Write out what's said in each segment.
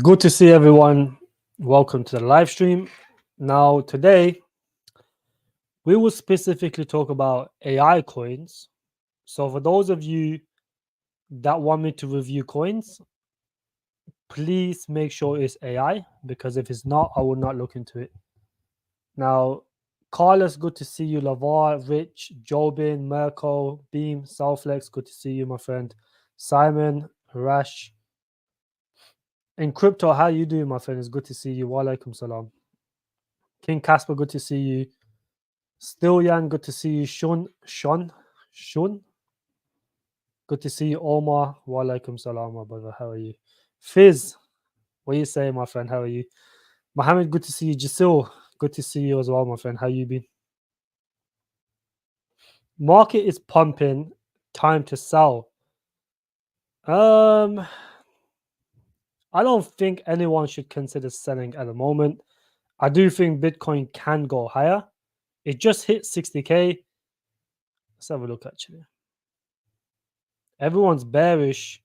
Good to see everyone. Welcome to the live stream. Now, today we will specifically talk about AI coins. So, for those of you that want me to review coins, please make sure it's AI, because if it's not, I will not look into it. Now, Carlos, good to see you. Lavar, Rich, Jobin, Merkel, Beam, Southflex, good to see you, my friend. Simon, Rash. In crypto, how you doing, my friend? It's good to see you. Wa alaikum salam. King Kaspa, good to see you. Still Young, good to see you. Sean, good to see you. Omar, wa alaikum salam, my brother. How are you? Fizz, what are you saying, my friend? How are you? Mohammed, good to see you. Jasil, good to see you as well, my friend. How you been? Market is pumping. Time to sell. I don't think anyone should consider selling at the moment. I do think Bitcoin can go higher. It just hit 60k. Let's have a look actually. Everyone's bearish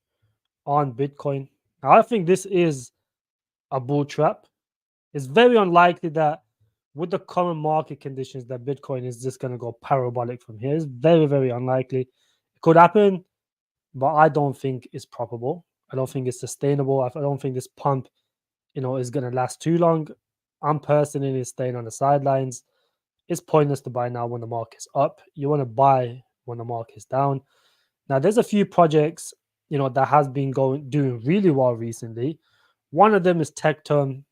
on Bitcoin. I think this is a bull trap. It's very unlikely that with the current market conditions that Bitcoin is just going to go parabolic from here. It's very, very unlikely. It could happen, but I don't think it's probable. I don't think it's sustainable. I don't think this pump, is going to last too long. I'm personally staying on the sidelines. It's pointless to buy now when the market's up. You want to buy when the market's down. Now, there's a few projects, that has been doing really well recently. One of them is Tectum.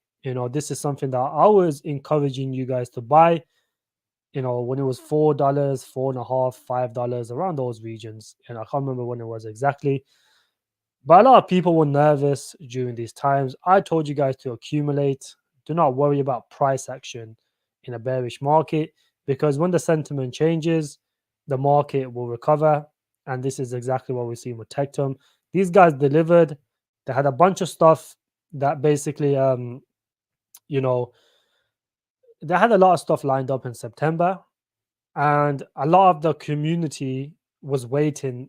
This is something that I was encouraging you guys to buy, when it was $4, $4.50, $5, around those regions. And I can't remember when it was exactly. But a lot of people were nervous during these times. I told you guys to accumulate. Do not worry about price action in a bearish market, because when the sentiment changes, the market will recover. And this is exactly what we're seeing with Tectum. These guys delivered. They had a bunch of stuff that basically, they had a lot of stuff lined up in September, and a lot of the community was waiting,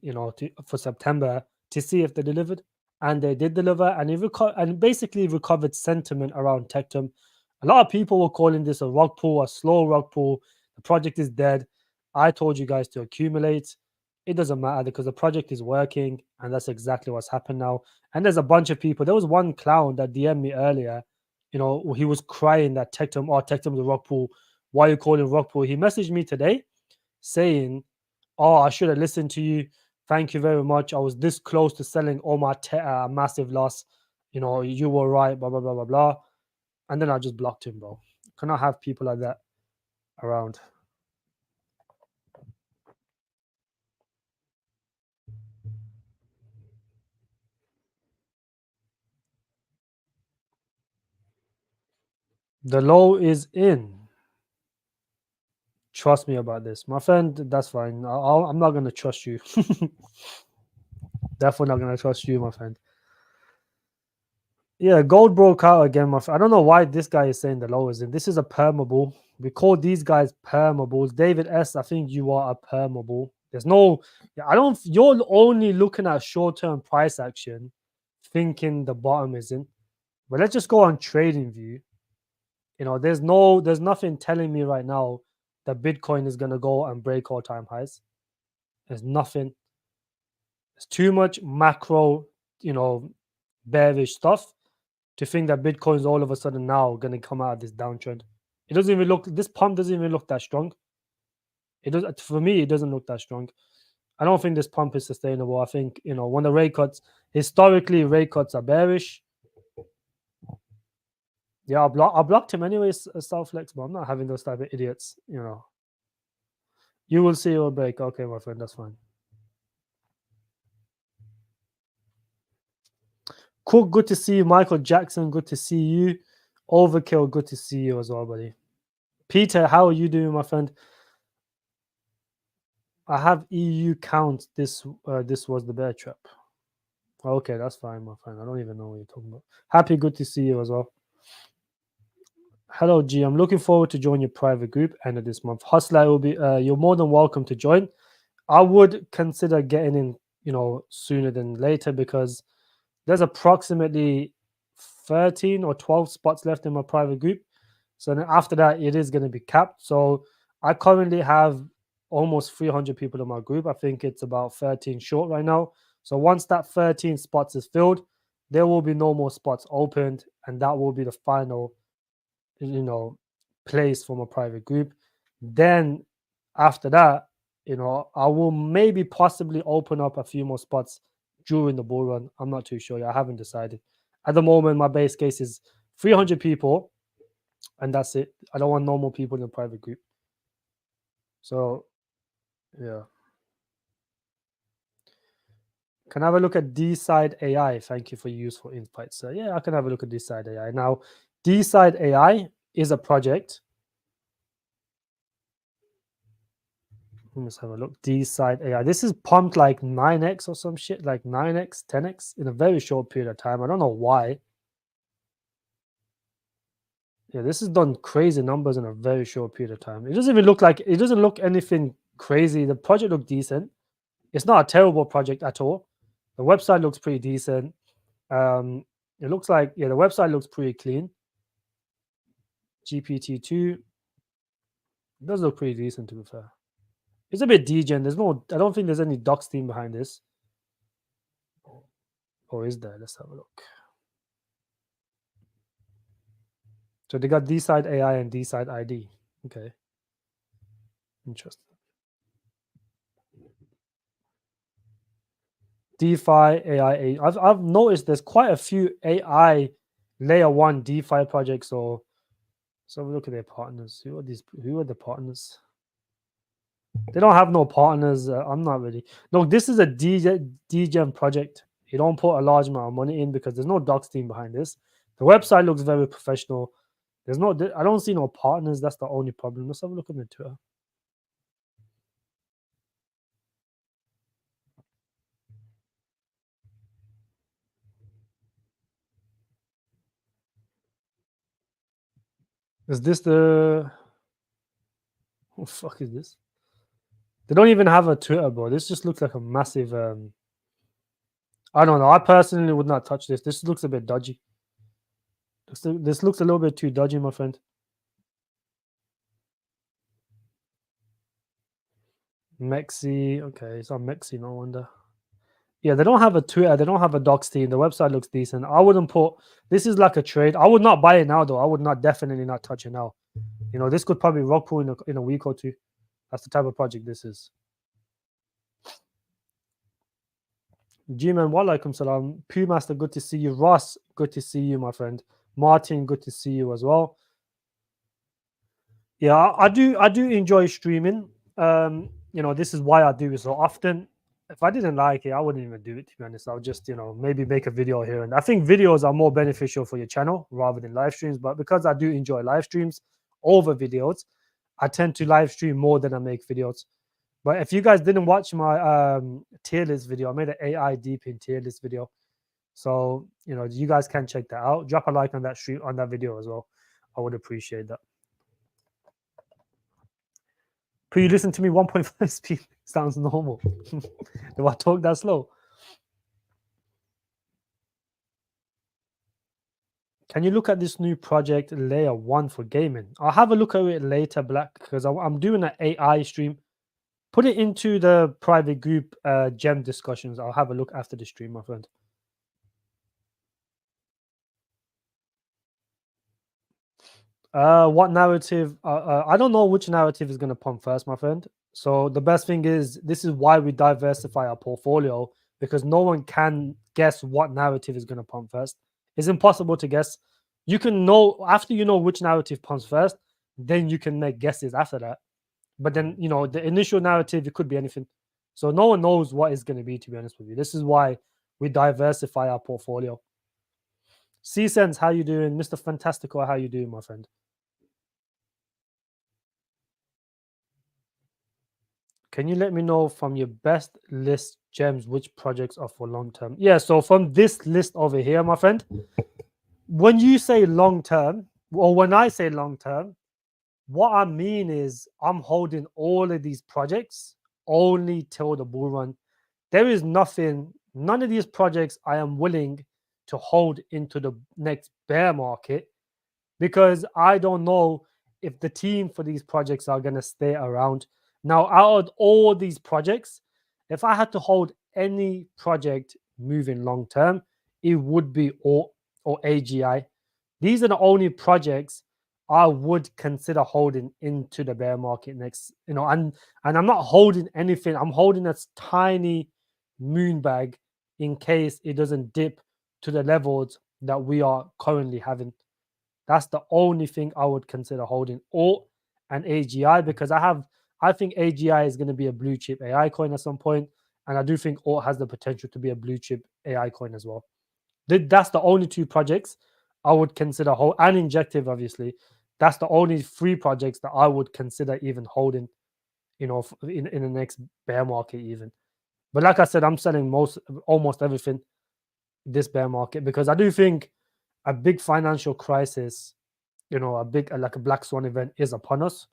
for September to see if they delivered, and they did deliver, and it basically recovered sentiment around Tectum. A lot of people were calling this a rug pull, a slow rug pull. The project is dead. I told you guys to accumulate. It doesn't matter because the project is working, and that's exactly what's happened now. And there's a bunch of people. There was one clown that DM'd me earlier. He was crying that Tectum's a rug pull. Why are you calling rug pull? He messaged me today saying, "Oh, I should have listened to you. Thank you very much. I was this close to selling all my massive loss. You were right, blah, blah, blah, blah, blah." And then I just blocked him, bro. Cannot have people like that around. The low is in. Trust me about this, my friend. That's fine. I'm not going to trust you. Definitely not going to trust you, my friend. Yeah, gold broke out again, my friend. I don't know why this guy is saying the low is in. This is a perma. We call these guys perma. David S, I think you are a perma. There's no, you're only looking at short-term price action, thinking the bottom isn't. But let's just go on trading view. There's nothing telling me right now that Bitcoin is going to go and break all-time highs. There's nothing. There's too much macro, bearish stuff to think that Bitcoin is all of a sudden now going to come out of this downtrend. This pump doesn't even look that strong. For me, it doesn't look that strong. I don't think this pump is sustainable. I think, when the rate cuts, historically, rate cuts are bearish. Yeah, I blocked him anyways, Southflex, but I'm not having those type of idiots, You will see it will break. Okay, my friend, that's fine. Cook, good to see you. Michael Jackson, good to see you. Overkill, good to see you as well, buddy. Peter, how are you doing, my friend? I have EU count. This was the bear trap. Okay, that's fine, my friend. I don't even know what you're talking about. Happy, good to see you as well. Hello, G. I'm looking forward to join your private group end of this month. Hustler will be. You're more than welcome to join. I would consider getting in, sooner than later, because there's approximately 13 or 12 spots left in my private group. So then after that, it is going to be capped. So I currently have almost 300 people in my group. I think it's about 13 short right now. So once that 13 spots is filled, there will be no more spots opened, and that will be the final, place for my private group. Then after that, I will maybe possibly open up a few more spots during the bull run. I'm not too sure. I haven't decided. At the moment, my base case is 300 people, and that's it. I don't want no more people in the private group. So, yeah. Can I have a look at Dside AI? Thank you for your useful insights. So, yeah, I can have a look at Dside AI. Now, Dside AI is a project. Let's have a look. Dside AI. This is pumped like 9x or some shit, like 9x, 10x in a very short period of time. I don't know why. Yeah, this has done crazy numbers in a very short period of time. It doesn't even look like it doesn't look anything crazy. The project looked decent. It's not a terrible project at all. The website looks pretty decent. It looks like the website looks pretty clean. GPT-2 does look pretty decent, to be fair. It's a bit degen. I don't think there's any docs team behind this. Or is there? Let's have a look. So they got Dside AI and Dside ID. Okay. Interesting. DeFi AI. I've noticed there's quite a few AI layer 1 DeFi projects. So look at their partners. Who are the partners? They don't have no partners. I'm not really. No, this is a DGen project. You don't put a large amount of money in because there's no docs team behind this. The website looks very professional. I don't see no partners. That's the only problem. Let's have a look at the Twitter. Is this the? What the fuck is this? They don't even have a Twitter, bro. This just looks like a massive. I don't know. I personally would not touch this. This looks a bit dodgy. This looks a little bit too dodgy, my friend. Mexi. Okay, it's on Mexi. No wonder. Yeah, they don't have a Twitter. They don't have a docs team. The website looks decent. I wouldn't put. This is like a trade. I would not buy it now, though. I would definitely not touch it now. This could probably rock pull in a week or two. That's the type of project this is. G-Man, walaikum salam. Master, good to see you. Ross, good to see you, my friend. Martin, good to see you as well. Yeah, I do enjoy streaming. This is why I do it so often. If I didn't like it, I wouldn't even do it, to be honest. I'll just, maybe make a video here. And I think videos are more beneficial for your channel rather than live streams. But because I do enjoy live streams over videos, I tend to live stream more than I make videos. But if you guys didn't watch my tier list video, I made an AI deep in tier list video. So, you guys can check that out. Drop a like on that stream, on that video as well. I would appreciate that. Could you listen to me 1.5 speed? Sounds normal. Do I talk that slow? Can you look at this new project layer 1 for gaming? I'll have a look at it later, Black, because I'm doing an AI stream. Put it into the private group gem discussions. I'll have a look after the stream, my friend. What narrative? I don't know which narrative is going to pump first, my friend. So the best thing is, this is why we diversify our portfolio, because no one can guess what narrative is going to pump first. It's impossible to guess. You can know after you know which narrative pumps first, then you can make guesses after that. But then, the initial narrative, it could be anything. So no one knows what it's going to be, to be honest with you. This is why we diversify our portfolio. C-Sense, how you doing? Mr. Fantastico, how you doing, my friend? Can you let me know from your best list gems which projects are for long term? Yeah, so from this list over here, my friend, when you say long term, or when I say long term, what I mean is I'm holding all of these projects only till the bull run. There is none of these projects I am willing to hold into the next bear market, because I don't know if the team for these projects are going to stay around. Now, out of all these projects, if I had to hold any project moving long term, it would be OORT or AGI. These are the only projects I would consider holding into the bear market next, and I'm not holding anything. I'm holding a tiny moon bag in case it doesn't dip to the levels that we are currently having. That's the only thing I would consider holding, OORT and AGI, because I think AGI is going to be a blue chip AI coin at some point, and I do think OORT has the potential to be a blue chip AI coin as well. That's the only two projects I would consider hold, and Injective, obviously. That's the only three projects that I would consider even holding, in the next bear market even. But like I said, I'm selling almost everything this bear market, because I do think a big financial crisis, a big like a black swan event is upon us.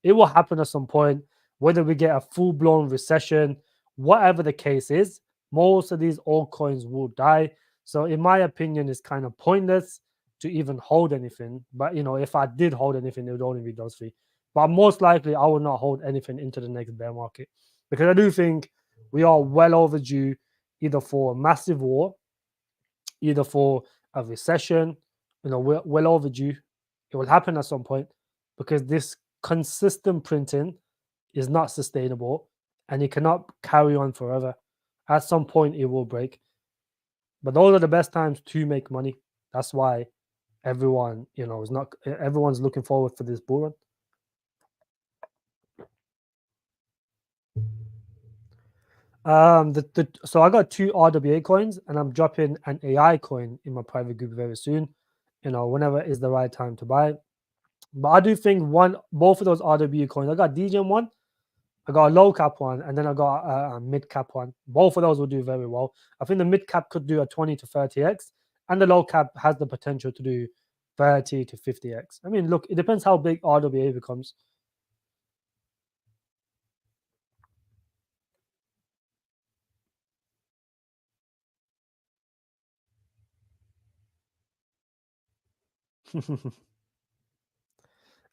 It will happen at some point, whether we get a full blown recession, whatever the case is. Most of these altcoins will die. So, in my opinion, it's kind of pointless to even hold anything. But if I did hold anything, it would only be those three. But most likely, I will not hold anything into the next bear market, because I do think we are well overdue, either for a massive war, either for a recession. We're well overdue. It will happen at some point, because this consistent printing is not sustainable, and it cannot carry on forever. At some point, it will break. But those are the best times to make money. That's why everyone's looking forward for this bull run. So I got 2 RWA coins, and I'm dropping an AI coin in my private group very soon. Whenever is the right time to buy. But I do think both of those RWA coins, I got DGen one, I got a low cap one, and then I got a mid cap one. Both of those will do very well. I think the mid cap could do a 20 to 30x, and the low cap has the potential to do 30 to 50x. I mean, look, it depends how big RWA becomes.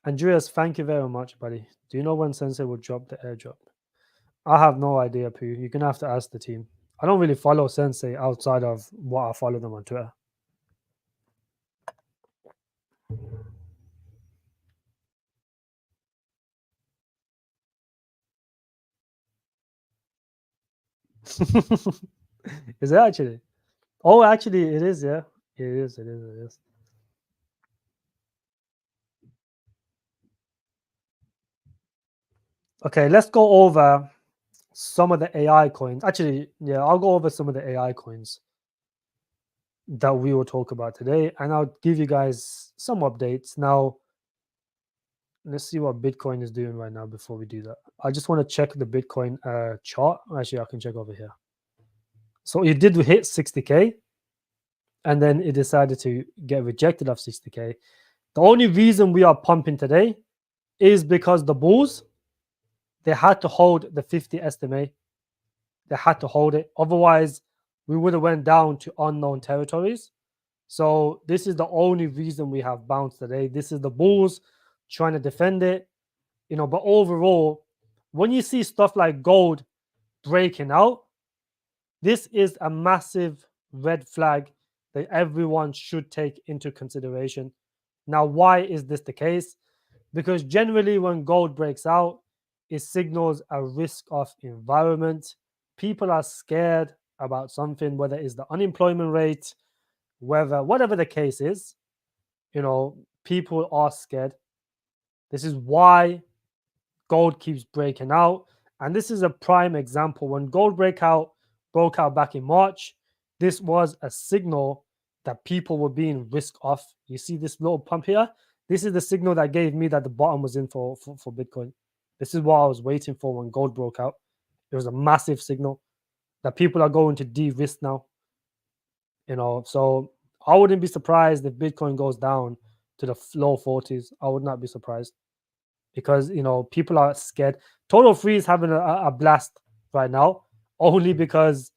Andreas, thank you very much, buddy. Do you know when Sensei will drop the airdrop? I have no idea, Pooh. You're gonna have to ask the team. I don't really follow Sensei outside of what I follow them on Twitter. Is it actually? Oh, actually, it is. Yeah, it is. It is. It is. Okay, let's go over some of the AI coins. Actually, yeah, I'll go over some of the AI coins that we will talk about today, and I'll give you guys some updates. Now, let's see what Bitcoin is doing right now before we do that. I just want to check the Bitcoin chart. Actually, I can check over here. So it did hit 60K, and then it decided to get rejected of 60K. The only reason we are pumping today is because the bulls, they had to hold the 50 SMA. They had to hold it. Otherwise, we would have went down to unknown territories. So this is the only reason we have bounced today. This is the bulls trying to defend it. But overall, when you see stuff like gold breaking out, this is a massive red flag that everyone should take into consideration. Now, why is this the case? Because generally, when gold breaks out, it signals a risk of environment. People are scared about something, whether it's the unemployment rate, whatever the case is, people are scared. This is why gold keeps breaking out. And this is a prime example. When gold broke out back in March, this was a signal that people were being risk off. You see this little pump here? This is the signal that gave me that the bottom was in for Bitcoin. This is what I was waiting for when gold broke out. It was a massive signal that people are going to de-risk now. So I wouldn't be surprised if Bitcoin goes down to the low 40s. I would not be surprised, because people are scared. Total Free is having a blast right now, only because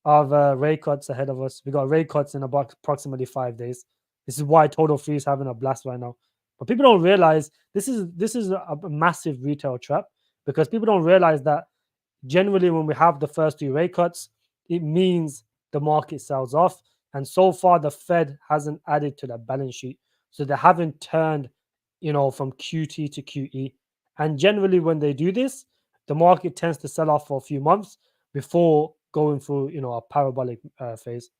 of rate cuts ahead of us. We got rate cuts in about approximately 5 days. This is why Total Free is having a blast right now. But people don't realize this is a massive retail trap, because people don't realize that generally when we have the first two rate cuts, it means the market sells off. And so far, the Fed hasn't added to that balance sheet. So they haven't turned, from QT to QE. And generally, when they do this, the market tends to sell off for a few months before going through, a parabolic phase.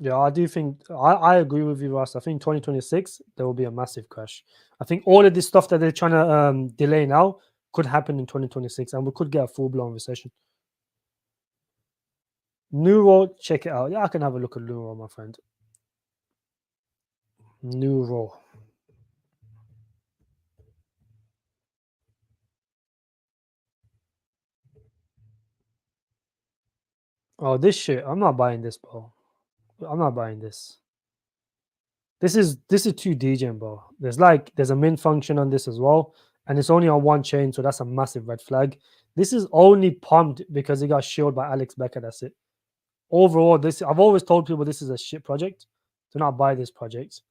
Yeah, I do think I agree with you, Ross. I think 2026 there will be a massive crash. I think all of this stuff that they're trying to delay now could happen in 2026, and we could get a full blown recession. Neuro, check it out. Yeah, I can have a look at Neuro, my friend. Neuro. Oh, this shit. I'm not buying this, bro. I'm not buying this. This is too degen, bro. There's a mint function on this as well, and it's only on one chain, so that's a massive red flag. This is only pumped because it got shielded by Alex Becker. That's it. Overall, this I've always told people this is a shit project. Do not buy this project.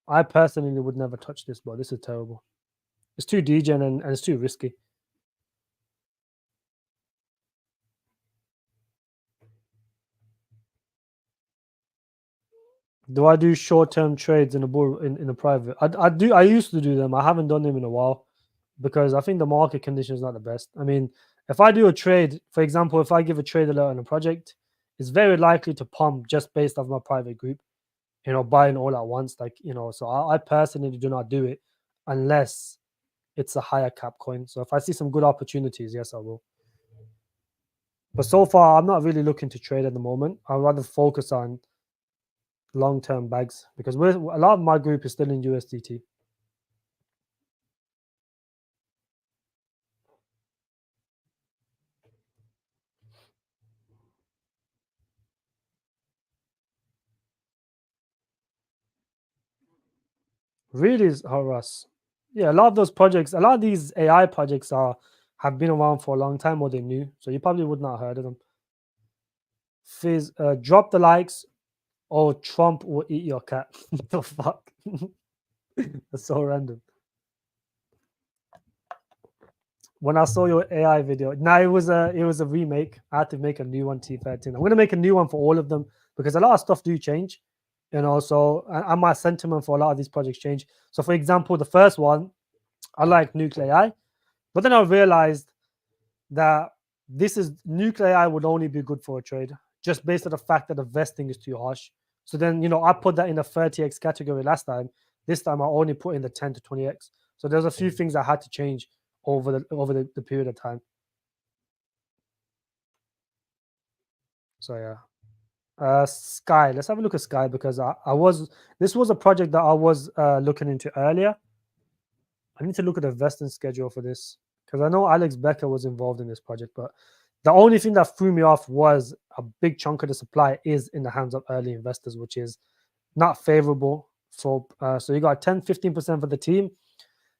I personally would never touch this, bro. This is terrible. It's too degen and it's too risky. Do I do short term trades in a bull in a private? I do. I used to do them. I haven't done them in a while because I think the market condition is not the best. I mean, if I do a trade, for example, if I give a trade alert on a project, it's very likely to pump just based off my private group. Buying all at once, So I personally do not do it unless it's a higher cap coin. So if I see some good opportunities, yes, I will. But so far, I'm not really looking to trade at the moment. I'd rather focus on long-term bags because a lot of my group is still in USDT. Really is harass. Yeah, a lot of those projects, a lot of these AI projects have been around for a long time or they're new. So you probably would not have heard of them. Fizz, drop the likes or Trump will eat your cat. What the fuck? That's so random. When I saw your AI video, now it was a remake. I had to make a new one T13. I'm gonna make a new one for all of them because a lot of stuff do change, So and my sentiment for a lot of these projects change. So for example, the first one, I like Nuclei AI, but then I realized that this is Nuclei AI would only be good for a trade just based on the fact that the vesting is too harsh. So then I put that in the 30x category last time. This time I only put in the 10 to 20x. So there's a few things I had to change over the period of time. So yeah. Sky. Let's have a look at Sky because I was this was a project that I was looking into earlier. I need to look at the vesting schedule for this because I know Alex Becker was involved in this project, but the only thing that threw me off was a big chunk of the supply is in the hands of early investors, which is not favorable for. So you got 10-15% for the team.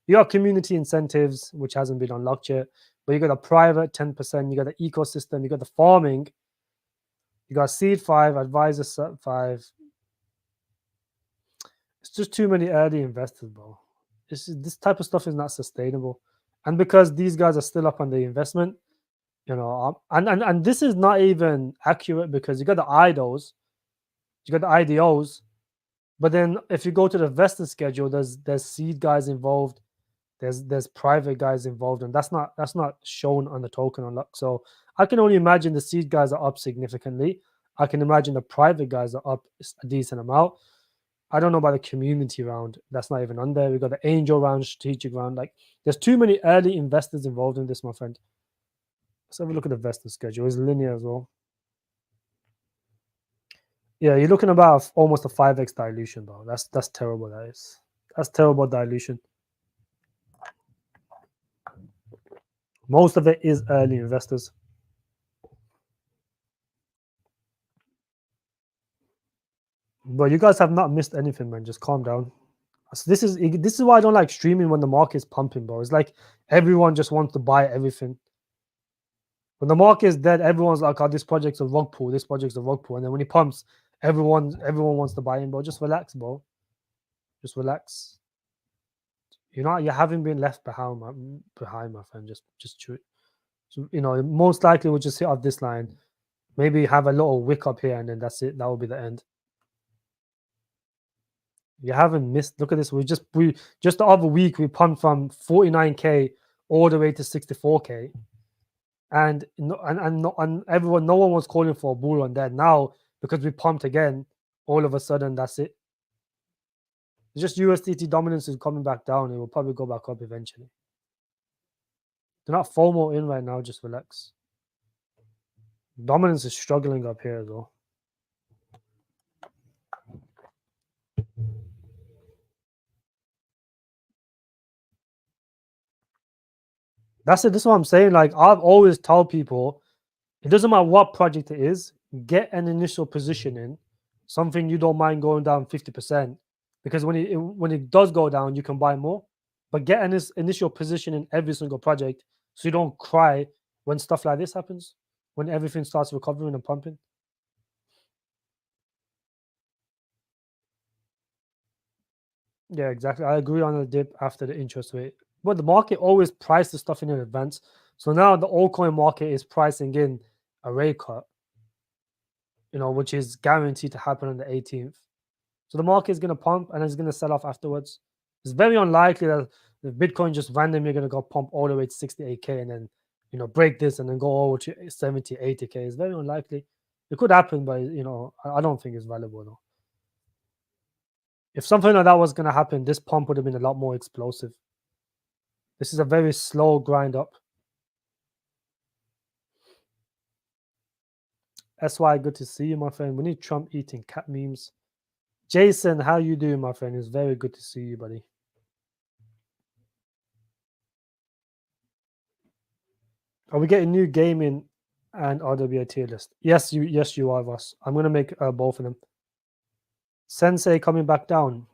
You got community incentives, which hasn't been unlocked yet, but you got a private 10%. You got the ecosystem. You got the farming. You got seed 5, advisor 5. It's just too many early investors, bro. This type of stuff is not sustainable, and because these guys are still up on the investment, and this is not even accurate because you got the IDOs, you got the IDOs, but then if you go to the vesting schedule, there's seed guys involved, there's private guys involved, and that's not shown on the token unlock. So I can only imagine the seed guys are up significantly. I can imagine the private guys are up a decent amount. I don't know about the community round. That's not even on there. We got the angel round, strategic round. Like, there's too many early investors involved in this, my friend. Let's have a look at the vesting schedule. It's linear as well. Yeah, you're looking about almost a 5x dilution, bro. That's terrible. That's terrible dilution. Most of it is early investors. But you guys have not missed anything, man. Just calm down. So this is why I don't like streaming when the market is pumping, bro. It's like everyone just wants to buy everything. When the market is dead, everyone's like, "Oh, this project's a rug pull. This project's a rug pull." And then when he pumps, everyone wants to buy in, bro. Just relax, bro. Just relax. You haven't been left behind, my friend. Just chill. So, most likely we'll just hit off this line. Maybe have a little wick up here, and then that's it. That will be the end. You haven't missed. Look at this. We just the other week we pumped from 49K all the way to 64K, and everyone, no one was calling for a bull run there. Now because we pumped again, all of a sudden that's it. It's just USDT dominance is coming back down. It will probably go back up eventually. They're not FOMO in right now. Just relax. Dominance is struggling up here as well. That's it. This is what I'm saying. Like I've always told people, it doesn't matter what project it is, get an initial position in something you don't mind going down 50%, because when it does go down, you can buy more. But get an initial position in every single project so you don't cry when stuff like this happens, when everything starts recovering and pumping. Yeah, exactly. I agree on the dip after the interest rate. But the market always prices stuff in advance. So now the altcoin market is pricing in a rate cut, which is guaranteed to happen on the 18th. So the market is going to pump and it's going to sell off afterwards. It's very unlikely that the Bitcoin just randomly going to go pump all the way to 68K and then, break this and then go over to 70, 80K. It's very unlikely. It could happen, but, I don't think it's valuable, though. If something like that was going to happen, this pump would have been a lot more explosive. This is a very slow grind up. SY, good to see you, my friend. We need Trump eating cat memes. Jason, how you doing, my friend? It's very good to see you, buddy. Are we getting new gaming and RWA tier list? Yes, you are, Ross. I'm gonna make both of them. Sensay coming back down,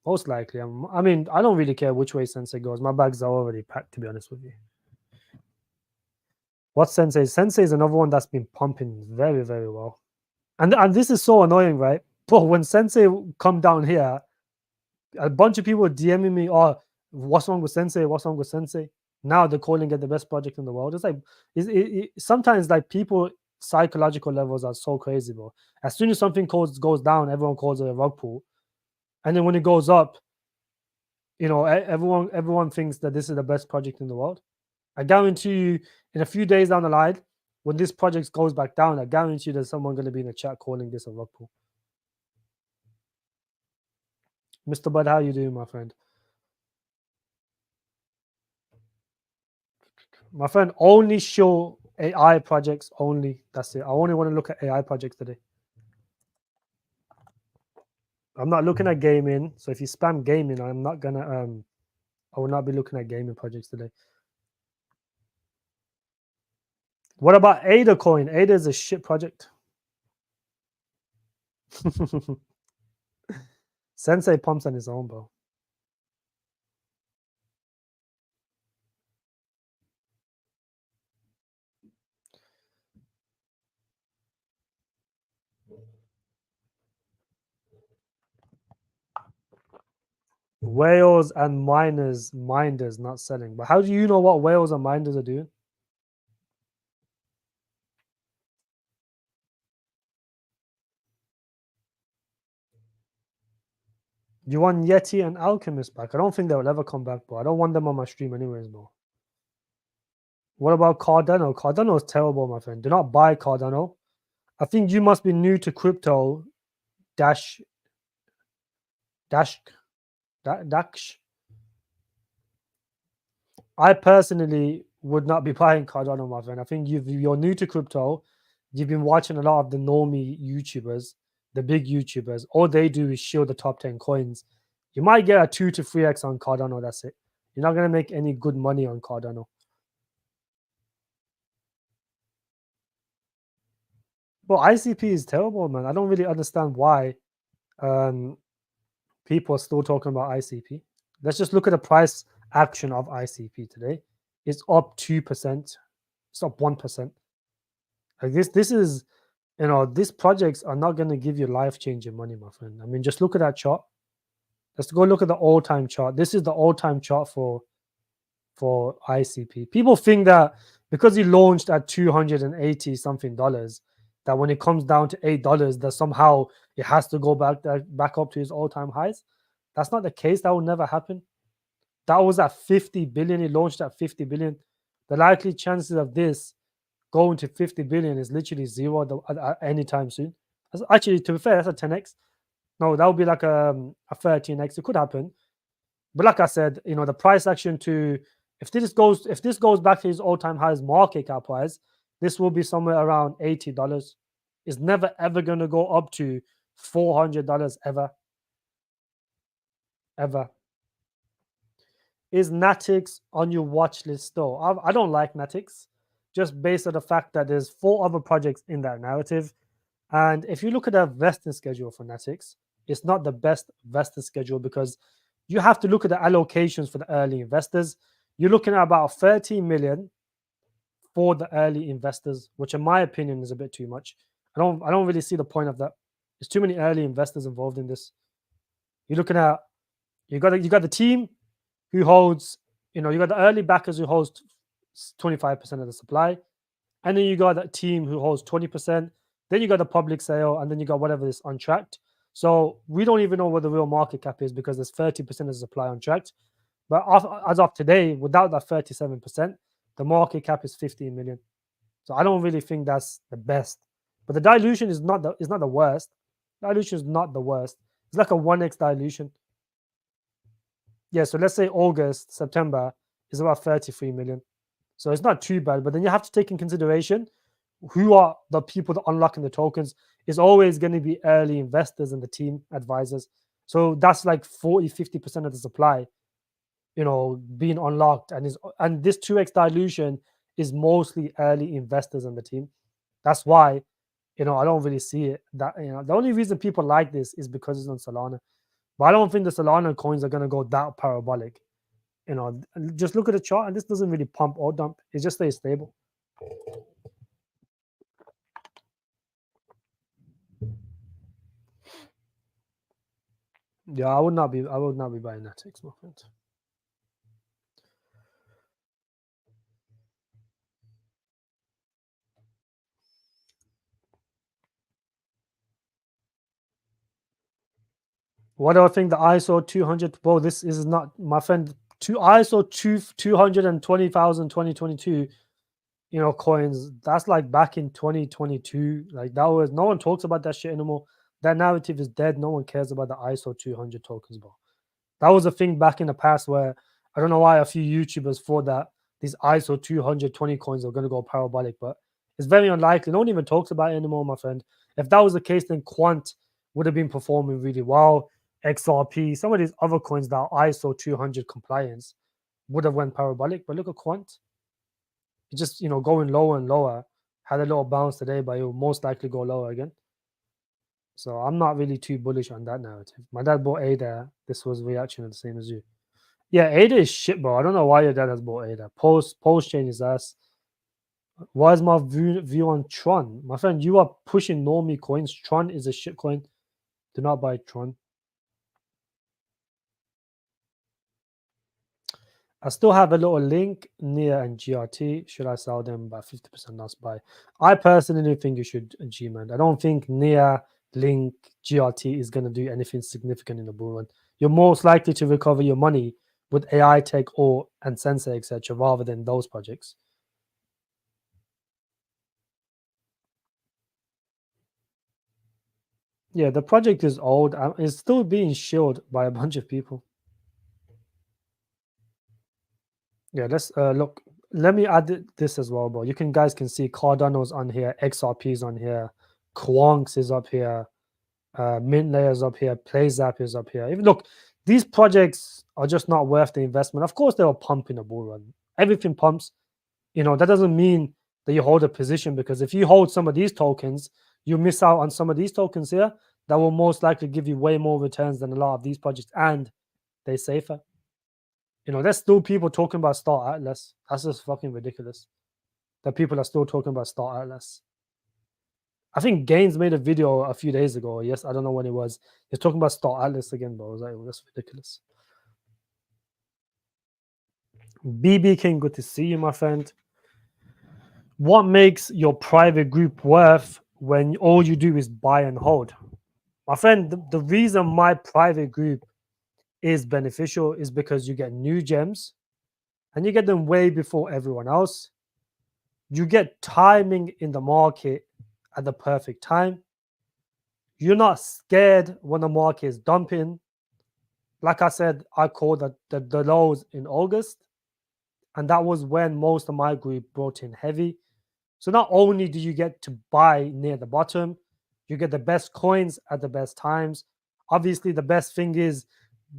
most likely. I mean, I don't really care which way Sensay goes. My bags are already packed, to be honest with you. What's Sensay? Sensay is another one that's been pumping very, very well. And this is so annoying, right? But when Sensay come down here, a bunch of people are DMing me, "Oh, what's wrong with Sensay? What's wrong with Sensay?" Now they're calling it the best project in the world. It's like, sometimes like people psychological levels are so crazy, bro. As soon as something goes down, everyone calls it a rug pull, and then when it goes up, everyone thinks that this is the best project in the world. I guarantee you, in a few days down the line, when this project goes back down, I guarantee you there's someone going to be in the chat calling this a rug pull. Mr. Bud, how you doing, my friend? My friend, only show AI projects only. That's it. I only want to look at AI projects today. I'm not looking at gaming. So if you spam gaming, I'm not gonna I will not be looking at gaming projects today. What about ADA coin? ADA is a shit project. Sensay pumps on his own, bro. Whales and minders not selling. But how do you know what whales and minders are doing? You want Yeti and Alchemist back? I don't think they'll ever come back, bro. I don't want them on my stream anyways, bro. What about Cardano? Cardano is terrible, my friend. Do not buy Cardano. I think you must be new to crypto. Dash. I personally would not be buying Cardano, my friend. I think you're new to crypto. You've been watching a lot of the normie YouTubers, the big YouTubers. All they do is show the top 10 coins. You might get a 2 to 3x on Cardano. That's it. You're not going to make any good money on Cardano. Well, ICP is terrible, man. I don't really understand why people are still talking about ICP. Let's just look at the price action of ICP today. It's up 2%. It's up 1%. Like this is, these projects are not going to give you life-changing money, my friend. I mean, just look at that chart. Let's go look at the all-time chart. This is the all-time chart for ICP. People think that because he launched at $280 something, that when it comes down to $8, that somehow it has to go back up to his all-time highs. That's not the case. That will never happen. That was at 50 billion. It launched at 50 billion. The likely chances of this going to 50 billion is literally zero at any time soon. Actually, to be fair, that's a 10x. No, that would be like a 13x. It could happen. But like I said, the price action if this goes back to his all-time highs market cap wise, this will be somewhere around $80. It's never ever going to go up to $400 ever. Is Natix on your watch list still? I don't like Natix, just based on the fact that there's 4 other projects in that narrative. And if you look at the vesting schedule for Natix, it's not the best vesting schedule because you have to look at the allocations for the early investors. You're looking at about 30 million for the early investors, which in my opinion is a bit too much. I don't really see the point of that. There's too many early investors involved in this. You're looking at you got the team who holds, you got the early backers who holds 25% of the supply, and then you got that team who holds 20%. Then you got the public sale, and then you got whatever is untracked. So we don't even know what the real market cap is because there's 30% of the supply untracked. But as of today, without that 37%, the market cap is 15 million. So I don't really think that's the best. But the dilution is not the worst. Dilution is not the worst. It's like a 1x dilution. Yeah, so let's say August, September is about 33 million. So it's not too bad. But then you have to take in consideration who are the people that unlocking the tokens. Is always going to be early investors and the team advisors. So that's like 40-50% of the supply, being unlocked. And this 2x dilution is mostly early investors and the team. That's why, I don't really see it. That the only reason people like this is because it's on Solana. But I don't think the Solana coins are going to go that parabolic. Just look at the chart, and this doesn't really pump or dump. It just stays stable. Yeah, I would not be buying Natix, my friend. What do I think? The ISO 200. Bro, this is not, my friend. ISO 220,000 2022. Coins. That's like back in 2022. Like that was, no one talks about that shit anymore. That narrative is dead. No one cares about the ISO 200 tokens, bro. That was a thing back in the past where I don't know why a few YouTubers thought that these ISO 220 coins are going to go parabolic, but it's very unlikely. No one even talks about it anymore, my friend. If that was the case, then Quant would have been performing really well. XRP, some of these other coins that are ISO 200 compliance would have went parabolic. But look at Quant. It's just, going lower and lower. Had a little bounce today, but it will most likely go lower again. So I'm not really too bullish on that narrative. My dad bought ADA. This was reaction the same as you. Yeah, ADA is shit, bro. I don't know why your dad has bought ADA. Post chain his ass. Why is my view on Tron? My friend, you are pushing normie coins. Tron is a shit coin. Do not buy Tron. I still have a little Link, Near, and GRT. Should I sell them by 50% loss buy? I personally think you should, G-Man. I don't think Near, Link, GRT is going to do anything significant in the bull run. You're most likely to recover your money with AI tech and Sensay, etc., rather than those projects. Yeah, the project is old. It's still being shielded by a bunch of people. Yeah, let's look. Let me add this as well, bro. Guys can see Cardano's on here, XRP's on here, Quonks is up here, MinLayer is up here, PlayZap is up here. Even look, these projects are just not worth the investment. Of course, they will pump in a bull run. Everything pumps. That doesn't mean that you hold a position, because if you hold some of these tokens, you miss out on some of these tokens here. that will most likely give you way more returns than a lot of these projects, and they're safer. There's still people talking about Star Atlas. That's just fucking ridiculous. That people are still talking about Star Atlas. I think Gaines made a video a few days ago. Yes, I don't know when it was. He's talking about Star Atlas again, bro. I was like, that's ridiculous. BB King, good to see you, my friend. What makes your private group worth when all you do is buy and hold? My friend, the reason my private group is beneficial is because you get new gems and you get them way before everyone else. You get timing in the market at the perfect time. You're not scared when the market is dumping. Like I said, I called the lows in August, and that was when most of my group brought in heavy. So not only do you get to buy near the bottom, you get the best coins at the best times. Obviously, the best thing is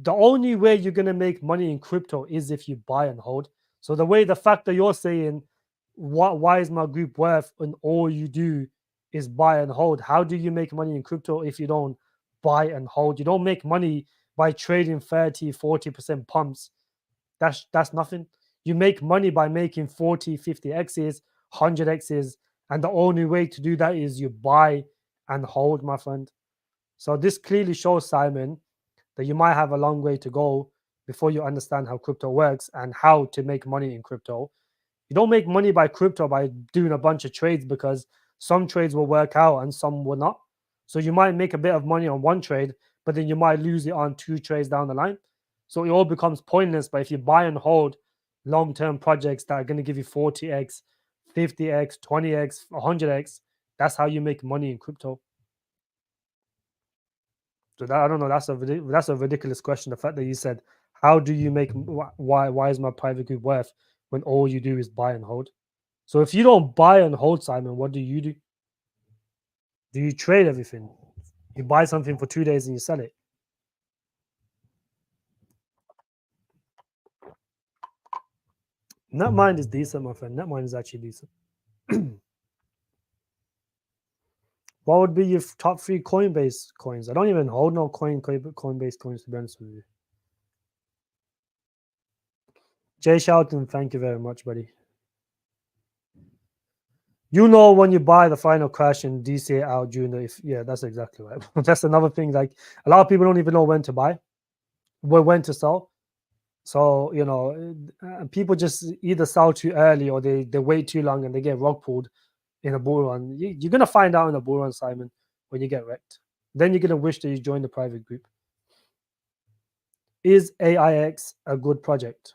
the only way you're going to make money in crypto is if you buy and hold. So the fact that you're saying, why is my group worth and all you do is buy and hold? How do you make money in crypto if you don't buy and hold? You don't make money by trading 30, 40% pumps. That's nothing. You make money by making 40, 50 X's, 100 X's, and the only way to do that is you buy and hold, my friend. So this clearly shows, Simon, that you might have a long way to go before you understand how crypto works and how to make money in crypto. You don't make money by crypto by doing a bunch of trades, because some trades will work out and some will not. So you might make a bit of money on one trade, but then you might lose it on 2 trades down the line. So it all becomes pointless. But if you buy and hold long-term projects that are going to give you 40x, 50x, 20x, 100x, that's how you make money in crypto. So that, I don't know. That's a ridiculous question. The fact that you said, "How do you make? Why is my private group worth when all you do is buy and hold?" So if you don't buy and hold, Simon, what do you do? Do you trade everything? You buy something for 2 days and you sell it. Netmind is decent, my friend. Netmind is actually decent. What would be your top 3 Coinbase coins? I don't even hold no Coinbase coins, to be honest with you. Jay Shelton, thank you very much, buddy. When you buy the final crash and DC out June, yeah, that's exactly right. That's another thing. Like, a lot of people don't even know when to buy, when to sell. So people just either sell too early or they wait too long and they get rug pulled in a bull run. You're gonna find out in a bull run, Simon, when you get wrecked. Then you're gonna wish that you joined the private group. Is AIX a good project?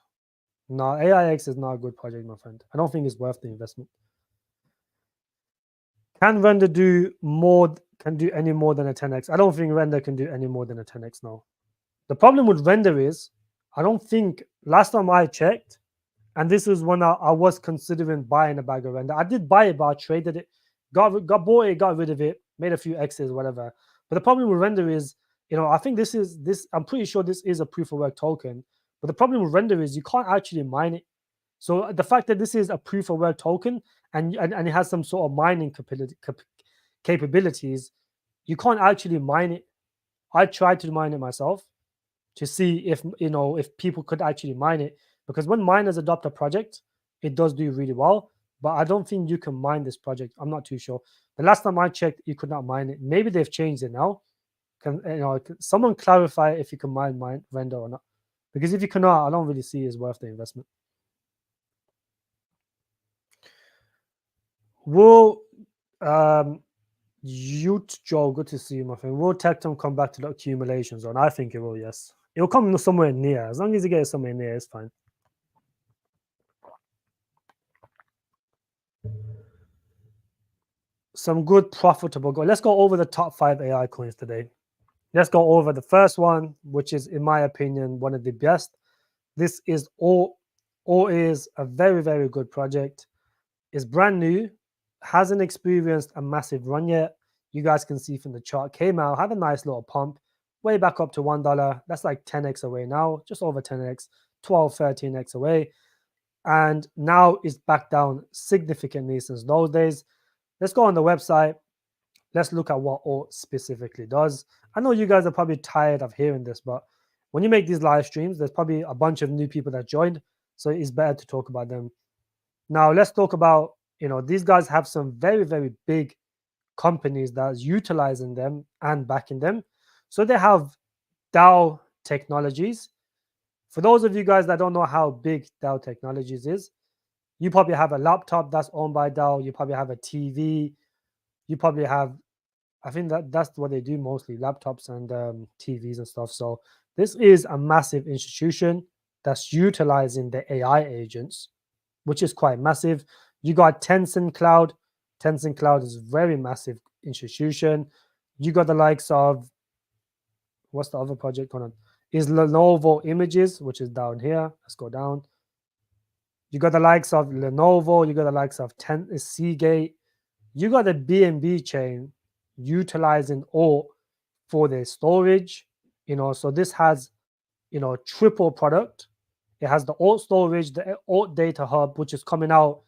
No, AIX is not a good project, my friend. I don't think it's worth the investment. Can Render do any more than a 10x? I don't think Render can do any more than a 10x now. The problem with Render is, I don't think, last time I checked, and this was when I was considering buying a bag of Render. I did buy it, but I traded it, got bought it, got rid of it, made a few X's, whatever. But the problem with Render is, I think this. I'm pretty sure this is a proof of work token. But the problem with Render is you can't actually mine it. So the fact that this is a proof of work token and it has some sort of mining capabilities, you can't actually mine it. I tried to mine it myself to see if people could actually mine it, because when miners adopt a project, it does do really well. But I don't think you can mine this project. I'm not too sure. The last time I checked, you could not mine it. Maybe they've changed it now. Can someone clarify if you can mine Render or not? Because if you cannot, I don't really see it as worth the investment. Will Ute Joe, good to see you, my friend. Will Tectum come back to the accumulation zone? I think it will, yes. It will come somewhere near. As long as you get it somewhere near, it's fine. Some good profitable go. Let's go over the top 5 AI coins today. Let's go over the first one, which is, in my opinion, one of the best. This is is a very, very good project. It's brand new, hasn't experienced a massive run yet. You guys can see from the chart, came out, had a nice little pump, way back up to $1. That's like 10x away now, just over 10x, 12, 13x away. And now it's back down significantly since those days. Let's go on the website. let's look at what OORT specifically does. I know you guys are probably tired of hearing this, but when you make these live streams, there's probably a bunch of new people that joined, so it's better to talk about them. Now, let's talk about, these guys have some very, very big companies that's utilizing them and backing them. So they have DAO Technologies. For those of you guys that don't know how big DAO Technologies is, you probably have a laptop that's owned by DAO. You probably have a TV. You probably have, I think that's what they do mostly, laptops and TVs and stuff. So this is a massive institution that's utilizing the AI agents, which is quite massive. You got Tencent Cloud. Tencent Cloud is a very massive institution. You got the likes of, what's the other project going on? Is Lenovo Images, which is down here. Let's go down. You got the likes of Lenovo. You got the likes of Seagate. You got the BNB chain utilizing OORT for their storage. So this has, triple product. It has the OORT storage, the OORT data hub, which is coming out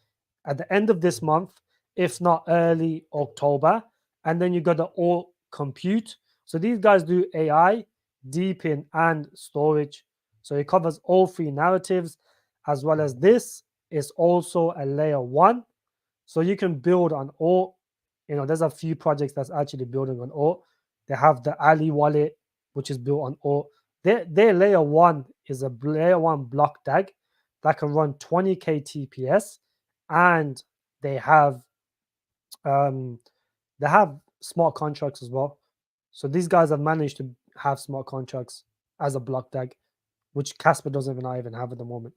at the end of this month, if not early October. And then you got the OORT compute. So these guys do AI, deepin, and storage. So it covers all three narratives, as well as this is also a layer 1. So you can build on OORT. There's a few projects that's actually building on OORT. They have the Ali wallet, which is built on OORT. Their layer 1 is a layer 1 block DAG that can run 20k TPS, and they have smart contracts as well. So these guys have managed to have smart contracts as a block DAG, which Kaspa doesn't even have at the moment.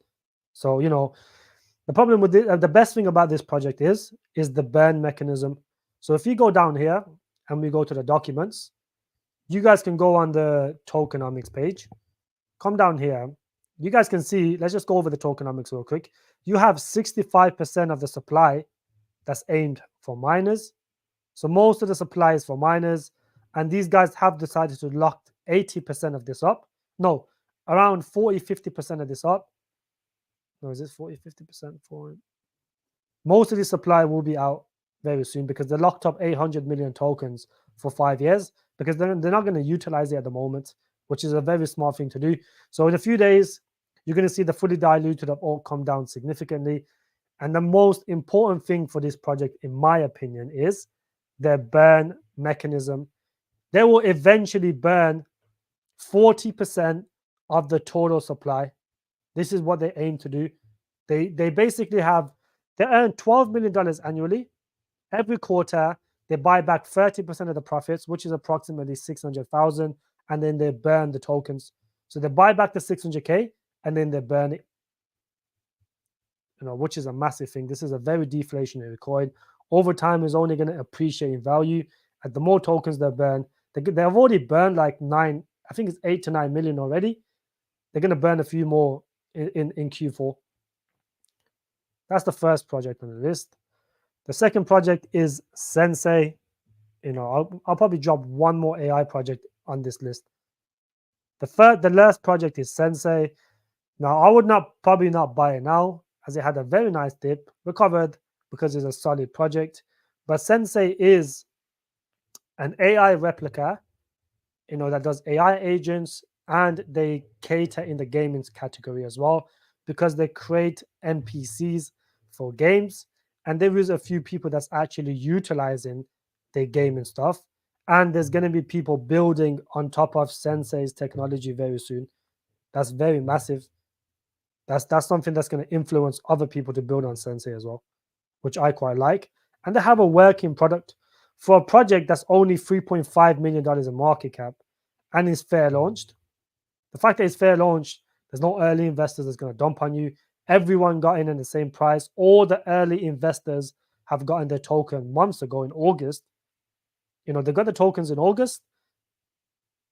So the problem with the best thing about this project is the burn mechanism. So if you go down here and we go to the documents, you guys can go on the tokenomics page. Come down here. You guys can see, let's just go over the tokenomics real quick. You have 65% of the supply that's aimed for miners. So most of the supply is for miners. And these guys have decided to lock 80% of this up. No, around 40, 50% of this up. No, is it 40, 50% for it? Most of the supply will be out very soon because they locked up 800 million tokens for 5 years because they're not going to utilize it at the moment, which is a very smart thing to do. So in a few days, you're going to see the fully diluted of OORT come down significantly. And the most important thing for this project, in my opinion, is their burn mechanism. They will eventually burn 40% of the total supply. This is what they aim to do. They basically they earn $12 million annually. Every quarter, they buy back 30% of the profits, which is approximately 600,000, and then they burn the tokens. So they buy back the 600K, and then they burn it, which is a massive thing. This is a very deflationary coin. Over time, is only going to appreciate in value. And the more tokens they burn, they've already burned like 9, I think it's 8 to 9 million already. They're going to burn a few more in Q4. That's the first project on the list. The second project is Sensay. I'll probably drop one more AI project on this list. The last project is Sensay. Now, I would probably not buy it now, as it had a very nice dip, recovered because it's a solid project. But Sensay is an AI replica, that does AI agents, and they cater in the gaming category as well because they create NPCs for games, and there is a few people that's actually utilizing their gaming stuff. And there's going to be people building on top of Sensay's technology very soon. That's very massive. That's something that's going to influence other people to build on Sensay as well, which I quite like. And they have a working product for a project that's only $3.5 million in market cap and is fair launched. The fact that it's fair launched, there's no early investors that's going to dump on you. Everyone got in the same price. All the early investors have gotten their token months ago in August. They got the tokens in August,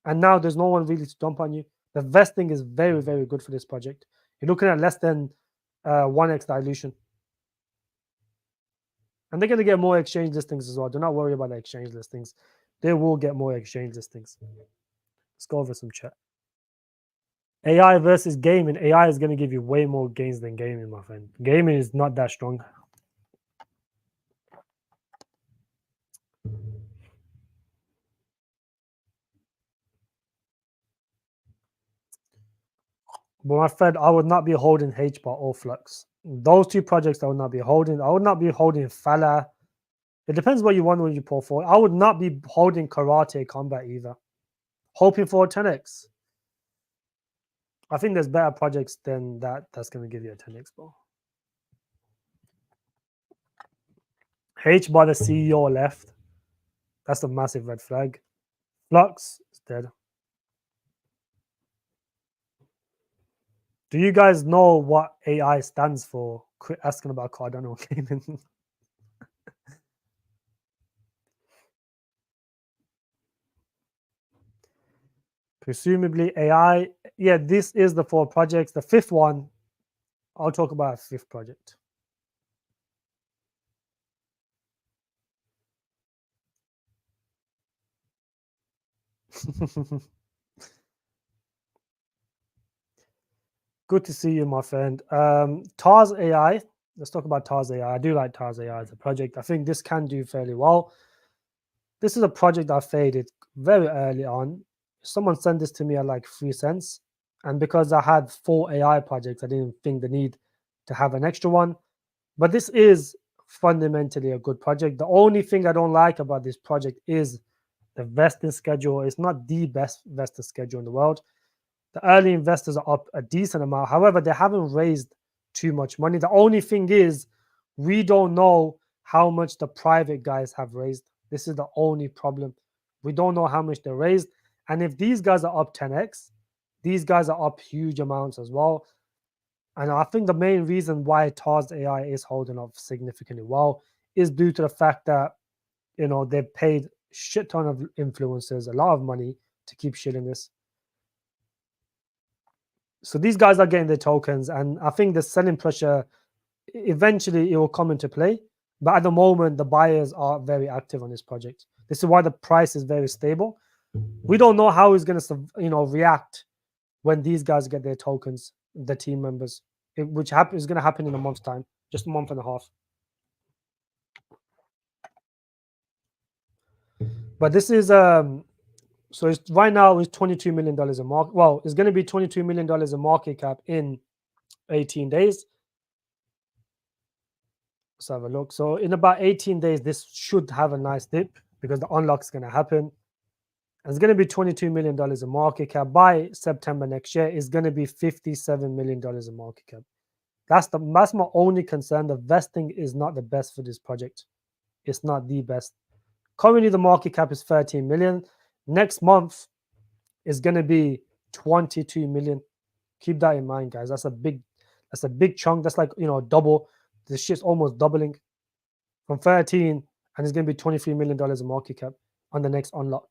and now there's no one really to dump on you. The vesting is very, very good for this project. You're looking at less than 1x dilution. And they're going to get more exchange listings as well. Do not worry about the exchange listings. They will get more exchange listings. Let's go over some chat. AI versus gaming. AI is going to give you way more gains than gaming, my friend. Gaming is not that strong. But my friend, I would not be holding HBAR or Flux. Those two projects I would not be holding. I would not be holding Fala. It depends what you want when you portfolio. I would not be holding Karate Combat either. Hoping for a 10x. I think there's better projects than that that's going to give you a 10x, bro. HBAR, the CEO left. That's a massive red flag. Flux is dead. Do you guys know what AI stands for? Quit asking about Cardano gaming. Presumably AI. Yeah, this is the 4 projects. The 5th one, I'll talk about a 5th project. Good to see you, my friend. TARS AI. Let's talk about TARS AI. I do like TARS AI as a project. I think this can do fairly well. This is a project I faded very early on. Someone sent this to me at like 3 cents. And because I had 4 AI projects, I didn't think the need to have an extra one. But this is fundamentally a good project. The only thing I don't like about this project is the vesting schedule. It's not the best vesting schedule in the world. The early investors are up a decent amount. However, they haven't raised too much money. The only thing is, we don't know how much the private guys have raised. This is the only problem. We don't know how much they raised. And if these guys are up 10x, these guys are up huge amounts as well. And I think the main reason why TARS AI is holding up significantly well is due to the fact that, you know, they've paid shit ton of influencers a lot of money to keep shilling this. So these guys are getting their tokens, and I think the selling pressure eventually it will come into play. But at the moment, the buyers are very active on this project. This is why the price is very stable. We don't know how it's going to, react when these guys get their tokens, the team members, which is going to happen in a month's time, just a month and a half. But this is so it's right now it's $22 million a market. Well, it's going to be $22 million a market cap in 18 days. Let's have a look. So in about 18 days, this should have a nice dip because the unlock is going to happen. And it's going to be $22 million a market cap. By September next year, it's going to be $57 million a market cap. That's my only concern. The vesting is not the best for this project. It's not the best. Currently, the market cap is 13 million. Next month is going to be 22 million. Keep that in mind, guys. That's a big chunk. That's like, double. This shit's almost doubling from 13, and it's going to be $23 million a market cap on the next unlock.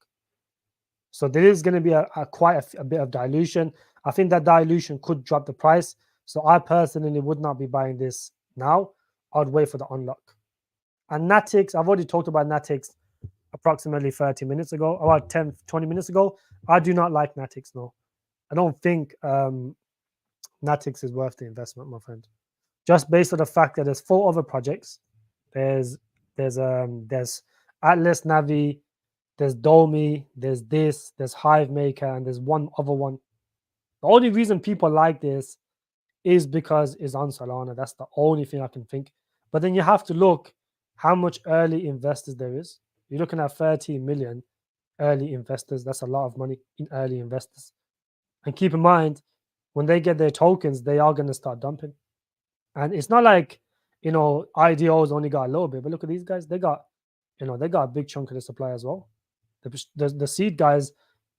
So there is going to be quite a bit of dilution. I think that dilution could drop the price. So I personally would not be buying this now. I'd wait for the unlock. And Natix, I've already talked about Natix approximately 30 minutes ago, about 10, 20 minutes ago. I do not like Natix, no. I don't think Natix is worth the investment, my friend. Just based on the fact that there's 4 other projects. There's Atlas Navi, there's Domi, there's Hivemaker, and there's one other one. The only reason people like this is because it's on Solana. That's the only thing I can think. But then you have to look how much early investors there is. You're looking at 13 million early investors. That's a lot of money in early investors. And keep in mind, when they get their tokens, they are going to start dumping. And it's not like, IDO's only got a little bit, but look at these guys. They got a big chunk of the supply as well. The seed guys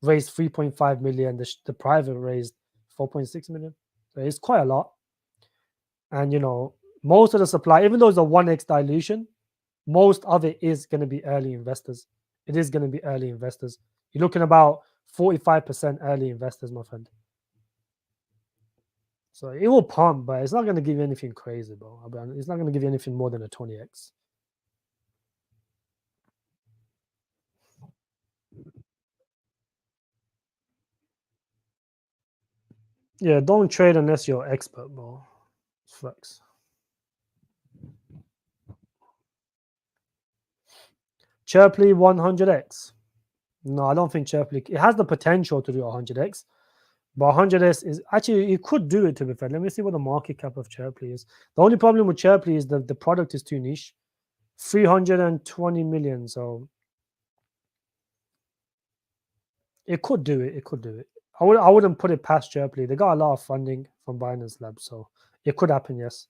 raised 3.5 million. The private raised 4.6 million. So it's quite a lot. And, most of the supply, even though it's a 1x dilution, most of it is going to be early investors. It is going to be early investors. You're looking about 45% early investors, my friend. So it will pump, but it's not going to give you anything crazy, bro. It's not going to give you anything more than a 20x. Yeah, don't trade unless you're expert, bro. Flex. Chirpley 100x. No, I don't think Chirpley. It has the potential to do 100x, But 100S is actually, you could do it, to be fair. Let me see what the market cap of Chirpley is. The only problem with Chirpley is that the product is too niche. 320 million. So it could do it. It could do it. I wouldn't put it past Chirpley. They got a lot of funding from Binance Lab, so it could happen, yes.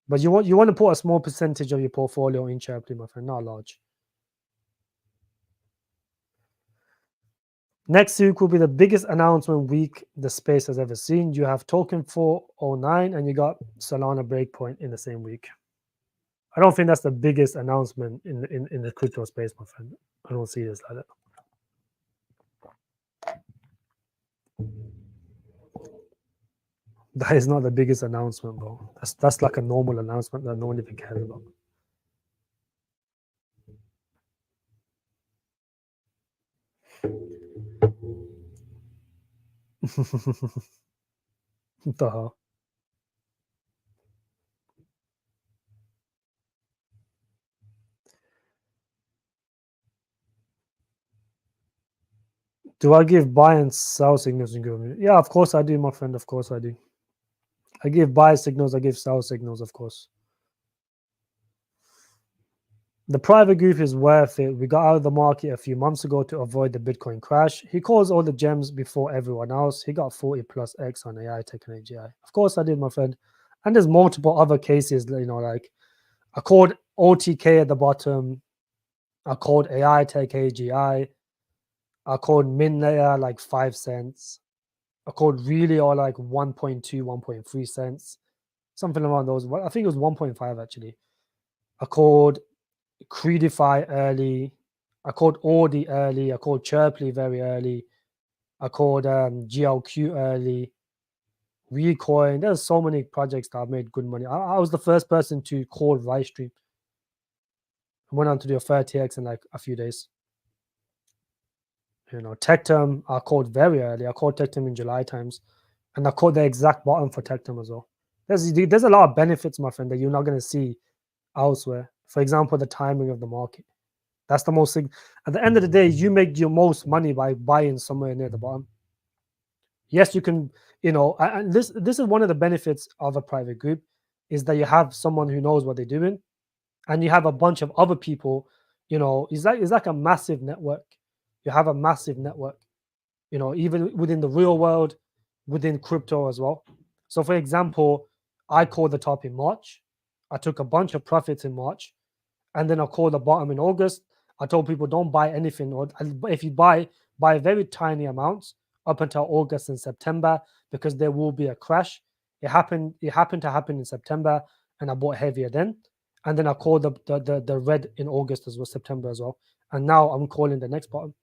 But you want to put a small percentage of your portfolio in Chirpley, my friend, not large. Next week will be the biggest announcement week the space has ever seen. You have token 409 and you got Solana Breakpoint in the same week. I don't think that's the biggest announcement in the crypto space, my friend. I don't see this like that. That is not the biggest announcement, bro. That's like a normal announcement that no one even cares about. The hell? Do I give buy and sell signals in Google? Yeah, of course I do, my friend. Of course I do. I give buy signals, I give sell signals, of course. The private group is worth it. We got out of the market a few months ago to avoid the Bitcoin crash. He calls all the gems before everyone else. He got 40 plus X on AI, Tectum AGI. Of course I did, my friend. And there's multiple other cases, like I called OTK at the bottom. I called AI Tech AGI. I called MinLayer like 5 cents. I called really or like 1.2, 1.3 cents. Something around those. I think it was 1.5 actually. I called Creedify early. I called Audi early. I called Chirpley very early. I called GLQ early. Recoin. There's so many projects that have made good money. I was the first person to call Rystream. I went on to do a 30x in like a few days. Tectum, I called very early. I called Tectum in July times. And I called the exact bottom for Tectum as well. There's a lot of benefits, my friend, that you're not going to see elsewhere. For example, the timing of the market. That's the most. At the end of the day, you make your most money by buying somewhere near the bottom. Yes, you can. And this is one of the benefits of a private group is that you have someone who knows what they're doing, and you have a bunch of other people. It's like a massive network. You have a massive network. Even within the real world, within crypto as well. So, for example, I called the top in March. I took a bunch of profits in March, and then I called the bottom in August. I told people don't buy anything, or if you buy very tiny amounts up until August and September, because there will be a crash. It happened to happen in September, and I bought heavier then. And then I called the red in August as well, September as well. And now I'm calling the next bottom.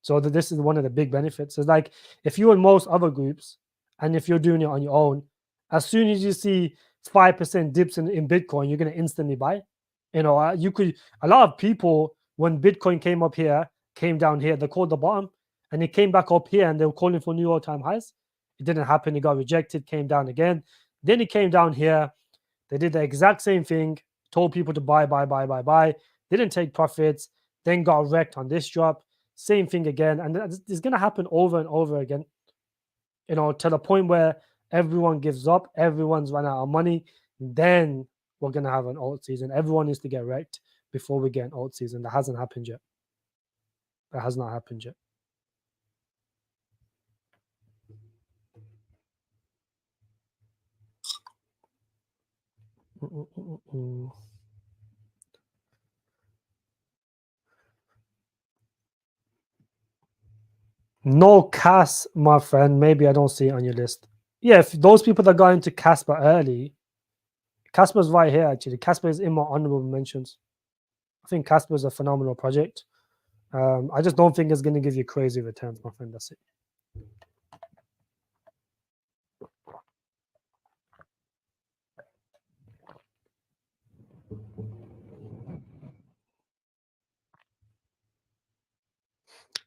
So this is one of the big benefits. It's like if you're in most other groups, and if you're doing it on your own, as soon as you see 5% dips in Bitcoin, you're going to instantly buy. You could. A lot of people, when Bitcoin came down here, they called the bottom, and it came back up here, and they were calling for new all-time highs. It didn't happen. It got rejected. Came down again. Then it came down here. They did the exact same thing. Told people to buy. Didn't take profits. Then got wrecked on this drop. Same thing again, and it's going to happen over and over again. To the point where everyone gives up, everyone's run out of money. Then we're going to have an alt season. Everyone needs to get wrecked before we get an alt season. That hasn't happened yet. That has not happened yet. No Cas, my friend. Maybe I don't see it on your list. Yeah, if those people that got into Kaspa early, Kaspa's right here actually. Kaspa is in my honorable mentions. I think Kaspa is a phenomenal project. I just don't think it's going to give you crazy returns, my friend. That's it.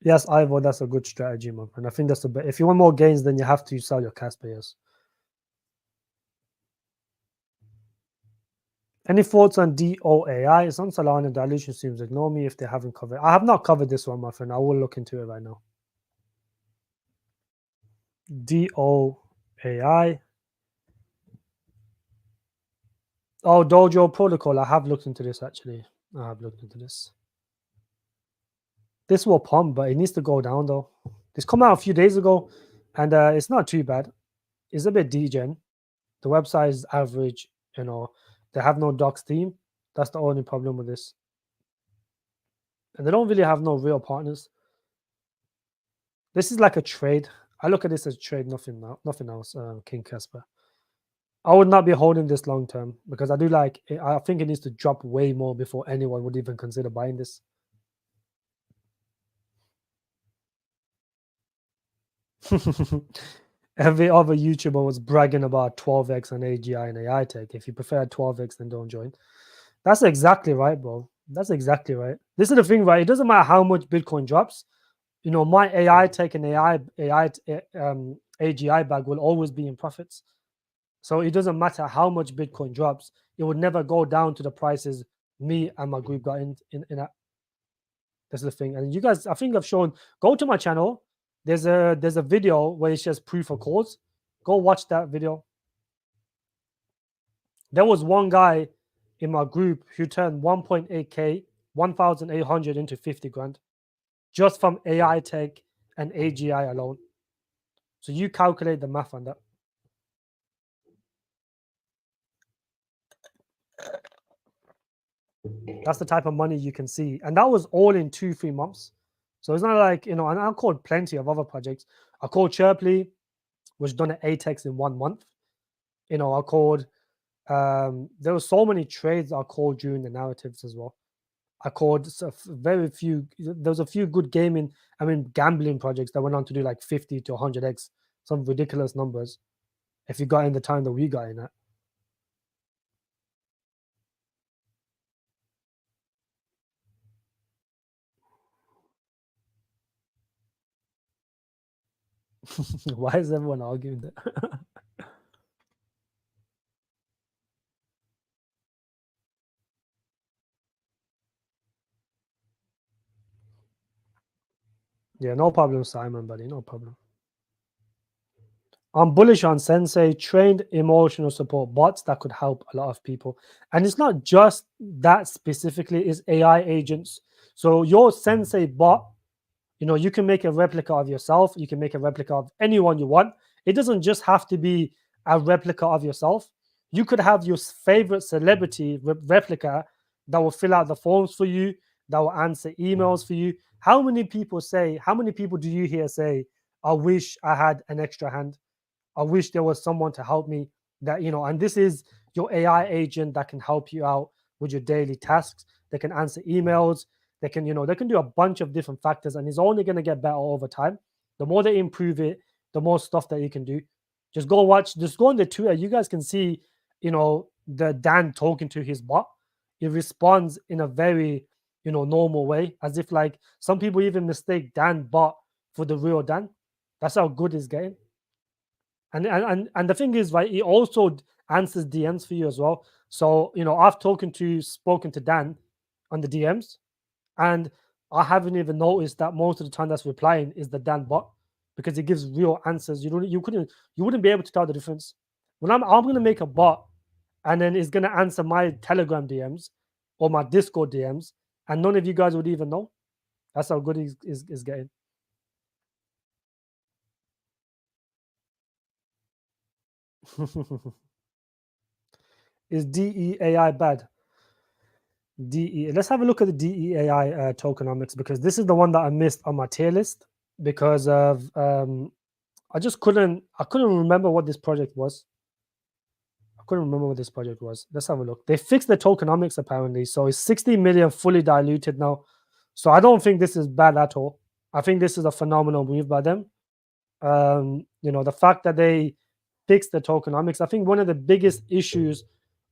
Yes, Ivor, that's a good strategy, my friend. I think that's the best. If you want more gains, then you have to sell your Kaspa, yes. Any thoughts on DOAI? It's on Solana. Dilution seems ignore me if they haven't covered. I have not covered this one, my friend. I will look into it right now. DO Oh, Dojo protocol. I have looked into this actually. I have looked into this. This will pump, but it needs to go down though. This come out a few days ago, and it's not too bad. It's a bit degen. The website is average. You know, they have no docs team. That's the only problem with this, and they don't really have no real partners. This is like a trade. I look at this as trade, nothing else. King Kaspa. I would not be holding this long term because I do like. I think it needs to drop way more before anyone would even consider buying this. Every other YouTuber was bragging about 12x on AGI and AI tech. If you prefer 12x, then don't join. That's exactly right, bro. That's exactly right. This is the thing, right? It doesn't matter how much Bitcoin drops. You know, my AI tech and AGI bag will always be in profits. So it doesn't matter how much Bitcoin drops. It would never go down to the prices me and my group got in at. That's the thing. And you guys, I think I've shown. Go to my channel. There's a video where it says proof of cause. Go watch that video. There was one guy in my group who turned 1.8k, 1,800 into 50 grand, just from AI tech and AGI alone. So you calculate the math on that. That's the type of money you can see, and that was all in 2-3 months. So it's not like, you know. And I called plenty of other projects. I called Chirpley, which done at ATEX in 1 month. You know, I called. There were so many trades I called during the narratives as well. I called very few. There was a few good gambling projects that went on to do like 50 to 100x, some ridiculous numbers. If you got in the time that we got in at. Why is everyone arguing that? Yeah, no problem, Simon, buddy. No problem. I'm bullish on Sensay, trained emotional support bots that could help a lot of people. And it's not just that specifically, it's AI agents. So your Sensay bot, you know, you can make a replica of yourself, you can make a replica of anyone you want. It doesn't just have to be a replica of yourself. You could have your favorite celebrity replica that will fill out the forms for you, that will answer emails for you. How many people do you hear say, I wish I had an extra hand? I wish there was someone to help me, that, you know. And this is your AI agent that can help you out with your daily tasks. They can answer emails. They can, you know, they can do a bunch of different factors, and it's only going to get better over time. The more they improve it, the more stuff that you can do. Just go on the Twitter. You guys can see, you know, the Dan talking to his bot. It responds in a very, you know, normal way, as if like some people even mistake Dan bot for the real Dan. That's how good it's getting. And the thing is, right, he also answers DMs for you as well. So, you know, I've spoken to Dan on the DMs, and I haven't even noticed that most of the time that's replying is the Dan bot, because it gives real answers. You wouldn't be able to tell the difference. When I'm gonna make a bot, and then it's gonna answer my Telegram DMs or my Discord DMs, and none of you guys would even know. That's how good he's getting. Is DEAI bad? DE. Let's have a look at the DEAI tokenomics, because this is the one that I missed on my tier list because of I couldn't remember what this project was. I couldn't remember what this project was. Let's have a look. They fixed the tokenomics apparently, so it's 60 million fully diluted now. So I don't think this is bad at all. I think this is a phenomenal move by them. You know, the fact that they fixed the tokenomics. I think one of the biggest issues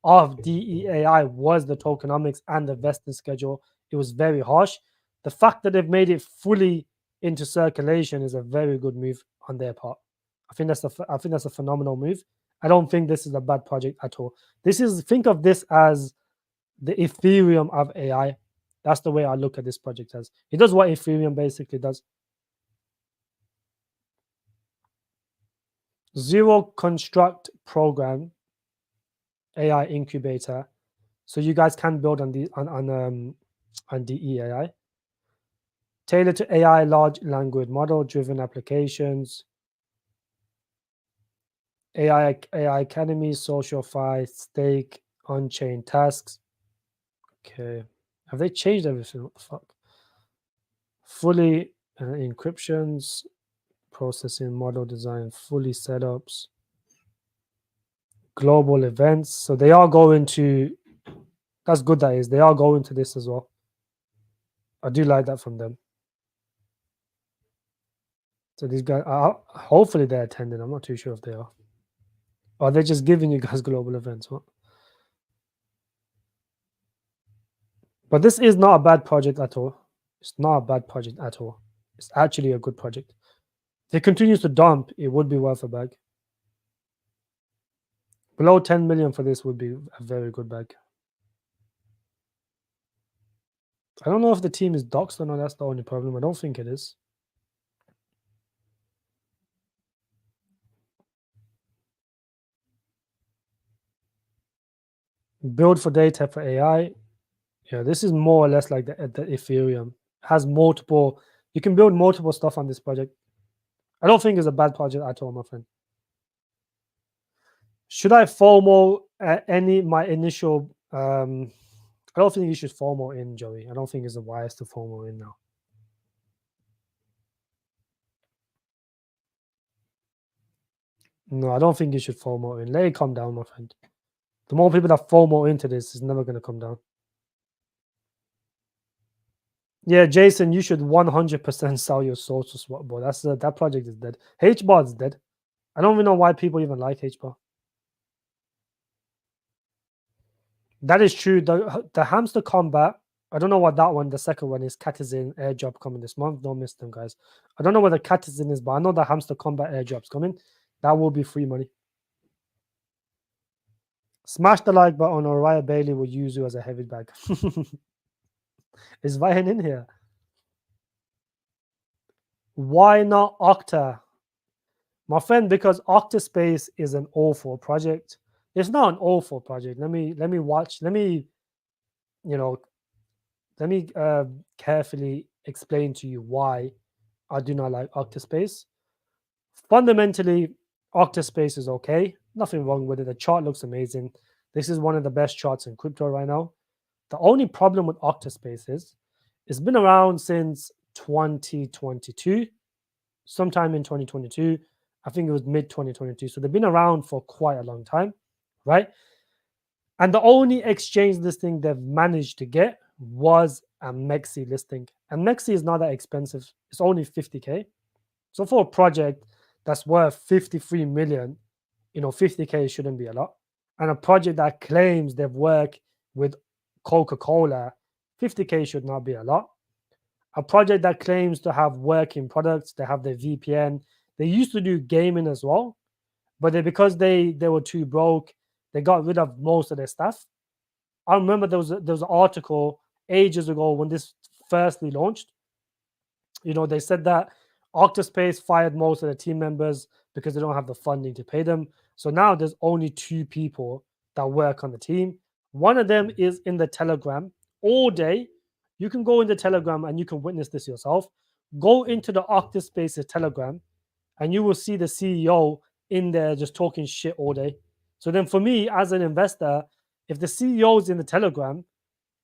of DEAI was the tokenomics and the vesting schedule. It was very harsh. The fact that they've made it fully into circulation is a very good move on their part. I think that's a phenomenal move. I don't think this is a bad project at all. Think of this as the Ethereum of AI. That's the way I look at this project as. It does what Ethereum basically does. Zero Construct Program AI incubator. So you guys can build on on DE AI. Tailored to AI large language model driven applications. AI Academy, Social Fi, Stake, On-Chain Tasks. Okay. Have they changed everything? What the fuck? Fully encryptions, processing, model design, fully setups, global events. So they are going to, that's good that is, they are going to this as well. I do like that from them. So these guys, hopefully they're attending. I'm not too sure if they are. Or they're just giving you guys global events. What? But this is not a bad project at all. It's not a bad project at all. It's actually a good project. If it continues to dump, it would be worth a bag. Below 10 million for this would be a very good bag. I don't know if the team is doxed or not. That's the only problem. I don't think it is. Build for data for AI. Yeah, this is more or less like the Ethereum. It has multiple. You can build multiple stuff on this project. I don't think it's a bad project at all, my friend. Should I FOMO my initial? I don't think you should FOMO in, Joey. I don't think it's wise to FOMO in now. No, I don't think you should FOMO in. Let it come down, my friend. The more people that FOMO into this, is never going to come down. Yeah, Jason, you should 100% sell your soul to swap, bro. That project is dead. HBAR is dead. I don't even know why people even like HBAR. That is true. The hamster combat. I don't know what that one. The second one is Catizin airdrop coming this month. Don't miss them, guys. I don't know what the Catizin is, but I know the hamster combat airdrop's coming. That will be free money. Smash the like button, or Raya Bailey will use you as a heavy bag. Is Vahan in here? Why not Octa? My friend, because OctaSpace is an awful project. It's not an awful project. Let me watch. Let me, you know, let me carefully explain to you why I do not like OctaSpace. Fundamentally, OctaSpace is okay. Nothing wrong with it. The chart looks amazing. This is one of the best charts in crypto right now. The only problem with OctaSpace is it's been around since 2022, sometime in 2022. I think it was mid 2022. So they've been around for quite a long time, right? And the only exchange listing they've managed to get was a Mexi listing. And Mexi is not that expensive. It's only 50K. So for a project that's worth 53 million, 50K shouldn't be a lot. And a project that claims they've worked with Coca-Cola, 50K should not be a lot. A project that claims to have working products, they have their VPN. They used to do gaming as well, but because they were too broke, they got rid of most of their stuff. I remember there was an article ages ago when this firstly launched. They said that OctaSpace fired most of the team members because they don't have the funding to pay them. So now there's only 2 people that work on the team. One of them is in the Telegram all day. You can go in the Telegram and you can witness this yourself. Go into the OctaSpace Telegram and you will see the CEO in there just talking shit all day. So then for me as an investor, if the CEO is in the Telegram,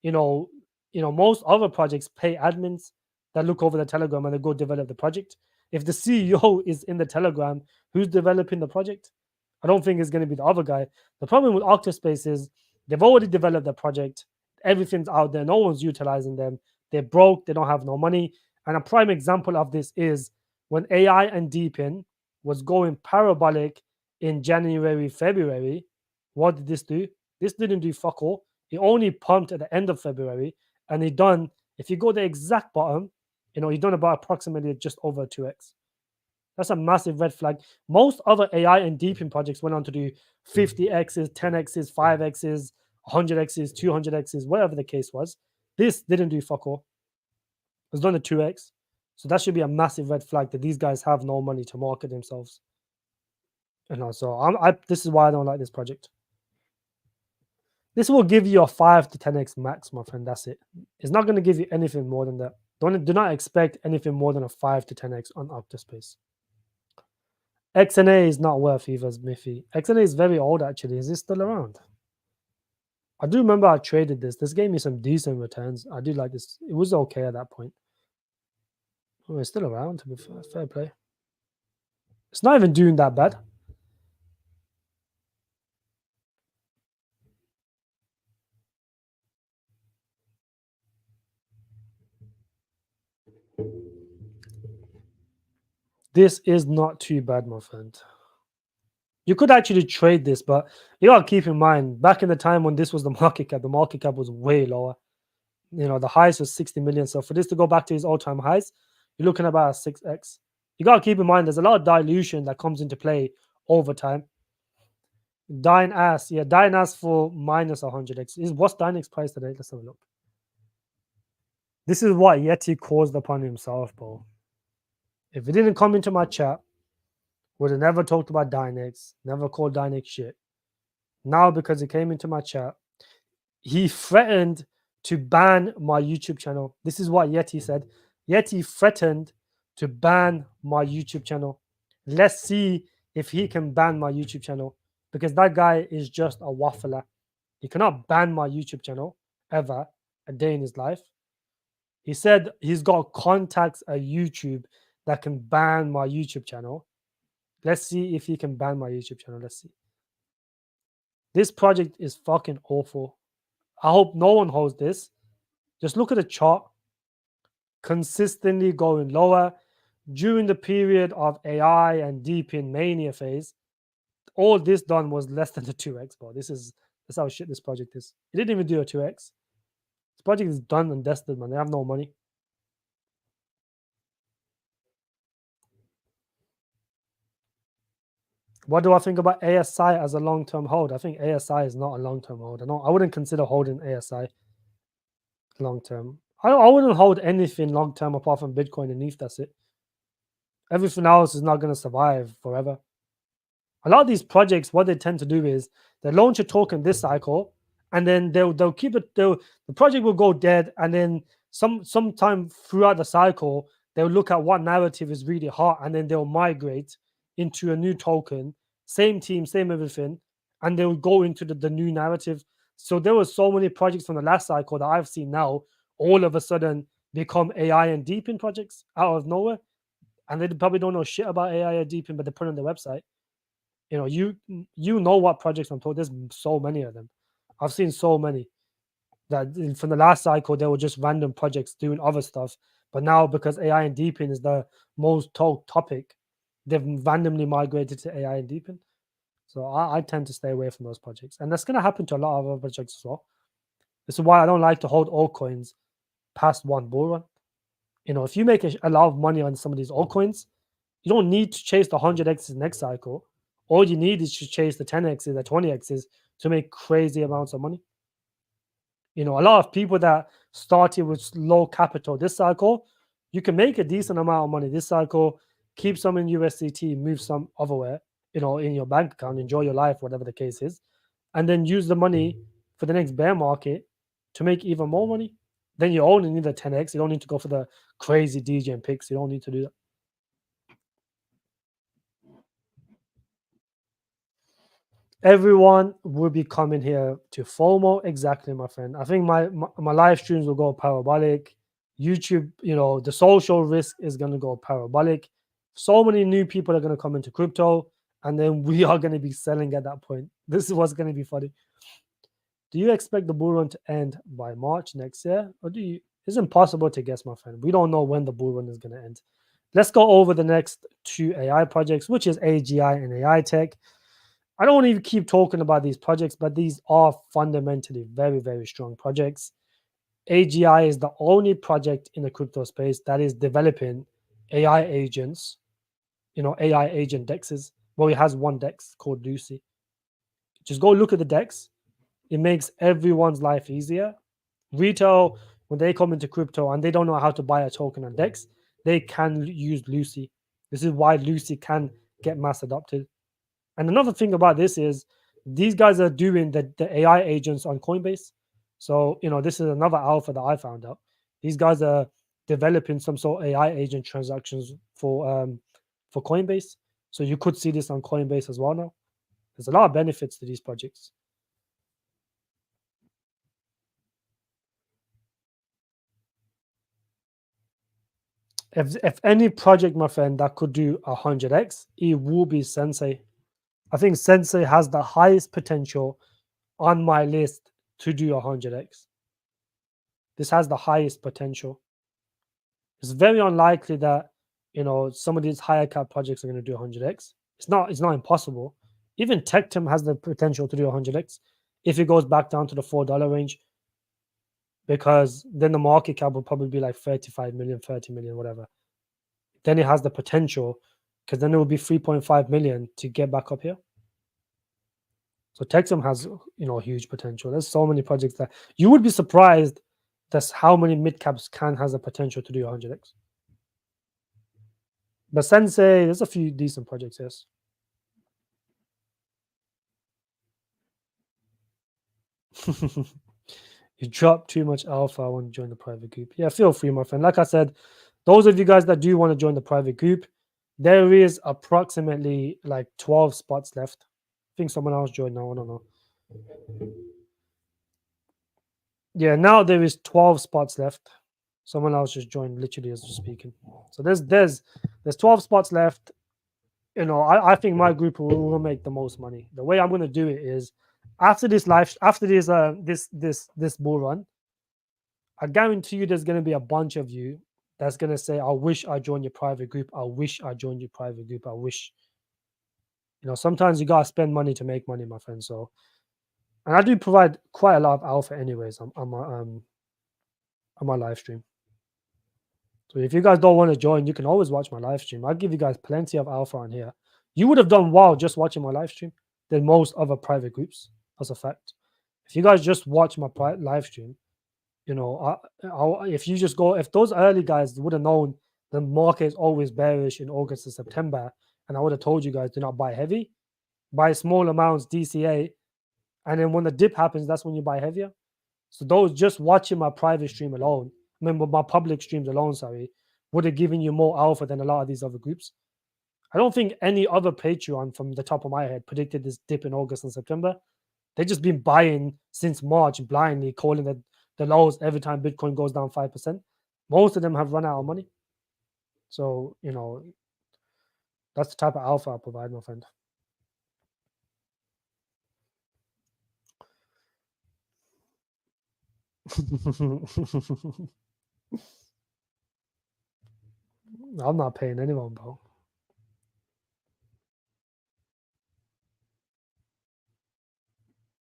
most other projects pay admins that look over the Telegram and they go develop the project. If the CEO is in the Telegram, who's developing the project? I don't think it's going to be the other guy. The problem with OctaSpace is they've already developed the project. Everything's out there. No one's utilizing them. They're broke. They don't have no money. And a prime example of this is when AI and Deepin was going parabolic in January, February. What did this do? This didn't do fuck all. It only pumped at the end of February, and it done. If you go the exact bottom, you've done about approximately just over 2x. That's a massive red flag. Most other AI and Deepin projects went on to do 50x's, 10x's, 5x's, 100x's, 200x's, whatever the case was. This didn't do fuck all. It was done at 2x. So that should be a massive red flag that these guys have no money to market themselves. So this is why I don't like this project. This will give you a 5 to 10x max, my friend. That's it. It's not going to give you anything more than that. Do not expect anything more than a 5 to 10x on OctaSpace. XNA is not worth either, Miffy. XNA is very old, actually. Is this still around? I do remember I traded this. This gave me some decent returns. I do like this. It was okay at that point. Oh, it's still around, to be fair. Fair play. It's not even doing that bad. This is not too bad, my friend. You could actually trade this, but you gotta keep in mind, back in the time when this was the market cap was way lower. The highest was 60 million. So for this to go back to his all-time highs, you're looking at about a 6x. You gotta keep in mind there's a lot of dilution that comes into play over time. Dying ass for minus 100x. What's Dynex price today? Let's have a look. This is what Yeti caused upon himself, bro. If he didn't come into my chat, would have never talked about Dynex, never called Dynex shit. Now, because he came into my chat, he threatened to ban my YouTube channel. This is what Yeti said. Yeti threatened to ban my YouTube channel. Let's see if he can ban my YouTube channel, because that guy is just a waffler. He cannot ban my YouTube channel ever a day in his life. He said he's got contacts at YouTube that can ban my YouTube channel. Let's see if he can ban my YouTube channel. Let's see. This project is fucking awful. I hope no one holds this. Just look at the chart. Consistently going lower during the period of AI and deepin mania phase. All this done was less than the 2x, bro. That's how shit this project is. It didn't even do a 2x. This project is done and dusted, man. They have no money. What do I think about ASI as a long-term hold? I think ASI is not a long-term hold. I wouldn't consider holding ASI long-term. I wouldn't hold anything long-term apart from Bitcoin and ETH. That's it. Everything else is not going to survive forever. A lot of these projects, what they tend to do is they launch a token this cycle, and then they'll keep it. The project will go dead, and then sometime throughout the cycle, they'll look at what narrative is really hot, and then they'll migrate into a new token, same team, same everything, and they'll go into the new narrative. So there were so many projects from the last cycle that I've seen now all of a sudden become AI and deepin projects out of nowhere, and they probably don't know shit about AI or deepin, but they put it on their website. You know what projects I'm talking. There's so many of them. I've seen so many that from the last cycle they were just random projects doing other stuff, but now because AI and deepin is the most talked topic, they've randomly migrated to AI and deepin. So I tend to stay away from those projects, and that's going to happen to a lot of other projects as well. This is why I don't like to hold altcoins past one bull run. If you make a lot of money on some of these altcoins, you don't need to chase the 100x's next cycle. All you need is to chase the 10x's, the 20x's to make crazy amounts of money. A lot of people that started with low capital this cycle, you can make a decent amount of money this cycle, keep some in USDT, move some otherwhere, in your bank account, enjoy your life, whatever the case is, and then use the money for the next bear market to make even more money. Then you only need a 10x. You don't need to go for the crazy DJ and picks. You don't need to do that. Everyone will be coming here to FOMO. Exactly, my friend. I think my live streams will go parabolic. YouTube, the social risk is going to go parabolic. So many new people are going to come into crypto, and then we are going to be selling at that point. This is what's going to be funny. Do you expect the bull run to end by March next year, or It's impossible to guess, my friend. We don't know when the bull run is going to end. Let's go over the next two AI projects, which is AGI and AI Tech. I don't want to keep talking about these projects, but these are fundamentally very, very strong projects. AGI is the only project in the crypto space that is developing AI agents, AI agent dexes. Well, it has one dex called Lucy. Just go look at the dex. It makes everyone's life easier. Retail, when they come into crypto and they don't know how to buy a token on dex, they can use Lucy. This is why Lucy can get mass adopted. And another thing about this is these guys are doing the AI agents on Coinbase. So, this is another alpha that I found out. These guys are developing some sort of AI agent transactions for Coinbase. So you could see this on Coinbase as well now. There's a lot of benefits to these projects. If any project, my friend, that could do 100x, it will be Sensay. I think Sensay has the highest potential on my list to do 100x. This has the highest potential. It's very unlikely that some of these higher cap projects are going to do 100x. It's not impossible. Even Tectum has the potential to do 100x if it goes back down to the $4 range, because then the market cap will probably be like 35 million, 30 million, whatever. Then it has the potential, because then it will be 3.5 million to get back up here. So Tectum has huge potential. There's so many projects that you would be surprised. That's how many mid caps has the potential to do 100x. But Sensay, there's a few decent projects, yes. You drop too much alpha. I want to join the private group. Yeah, feel free, my friend. Like I said, those of you guys that do want to join the private group, there is approximately like 12 spots left. I think someone else joined now. I don't know. Yeah, now there is 12 spots left. Someone else just joined literally as we're speaking. So there's 12 spots left. I think my group will make the most money. The way I'm going to do it is after this bull run, I guarantee you there's going to be a bunch of you that's going to say, I wish I joined your private group. I wish I joined your private group. I wish. Sometimes you got to spend money to make money, my friend. So, and I do provide quite a lot of alpha anyways on my live stream. So if you guys don't want to join, you can always watch my live stream. I'll give you guys plenty of alpha on here. You would have done well just watching my live stream than most other private groups. That's a fact. If you guys just watch my live stream, if those early guys would have known the market is always bearish in August and September, and I would have told you guys do not buy heavy, buy small amounts DCA, and then when the dip happens, that's when you buy heavier. So those just watching my private stream alone, my public streams alone, sorry, would have given you more alpha than a lot of these other groups. I don't think any other Patreon from the top of my head predicted this dip in August and September. They've just been buying since March blindly, calling the lows every time Bitcoin goes down 5%. Most of them have run out of money. So, that's the type of alpha I provide, my friend. I'm not paying anyone, bro.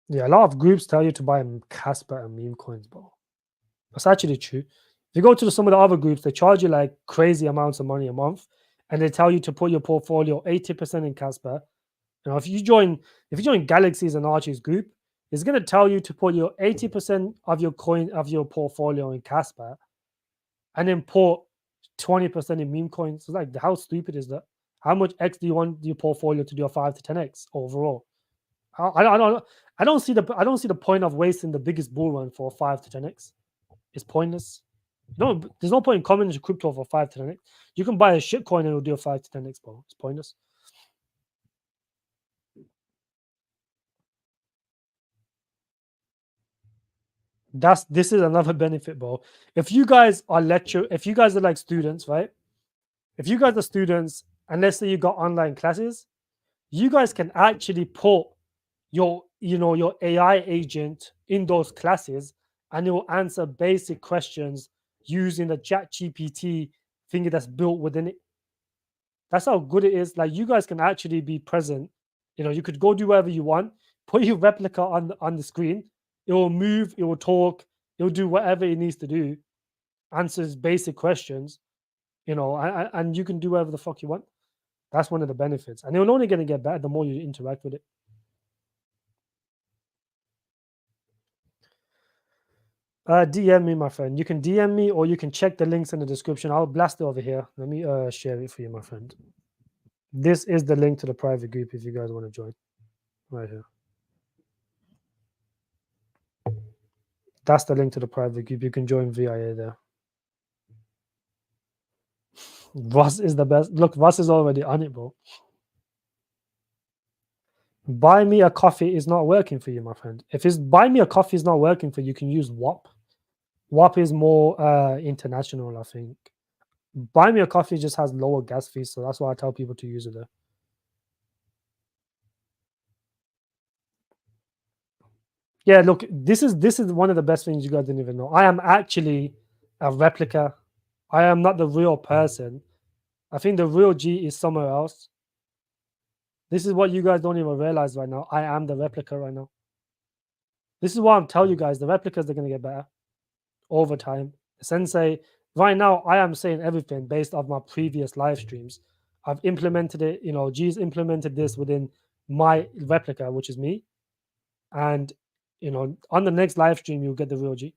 Yeah, a lot of groups tell you to buy Kaspa and meme coins, bro. That's actually true. If you go to some of the other groups, they charge you like crazy amounts of money a month, and they tell you to put your portfolio 80% in Kaspa. If you join Galaxies and Archie's group, it's going to tell you to put your 80% of your portfolio in Kaspa, and then put 20% in meme coins. So like, how stupid is that? How much X do you want your portfolio to do a 5 to 10x overall? I don't see the point of wasting the biggest bull run for 5 to 10x. It's pointless. No, there's no point in coming into crypto for 5 to 10x. You can buy a shit coin and it'll do a 5 to 10x, bro. It's pointless. This is another benefit, bro. If you guys are like students, right? If you guys are students, and let's say you got online classes, you guys can actually put your AI agent in those classes, and it will answer basic questions using the chat GPT thing that's built within it. That's how good it is. Like, you guys can actually be present. You could go do whatever you want, put your replica on the screen, it will move, it will talk, it will do whatever it needs to do, answers basic questions, and you can do whatever the fuck you want. That's one of the benefits, and it's only going to get better the more you interact with it. DM me, my friend. You can DM me, or you can check the links in the description. I'll blast it over here. Let me share it for you, my friend. This is the link to the private group if you guys want to join. Right here. That's the link to the private group. You can join VIA there. Voss is the best. Look, Voss is already on it, bro. Buy me a coffee is not working for you, my friend. If it's buy me a coffee is not working for you, you can use WAP. WAP is more international, I think. Buy me a coffee just has lower gas fees, so that's why I tell people to use it there. Yeah, look, this is one of the best things you guys didn't even know. I am actually a replica. I am not the real person. I think the real G is somewhere else. This is what you guys don't even realize right now. I am the replica right now. This is why I'm telling you guys the replicas are gonna get better over time. Sensay, right now, I am saying everything based off my previous live streams. I've implemented it, G's implemented this within my replica, which is me. And on the next live stream, you'll get the real G.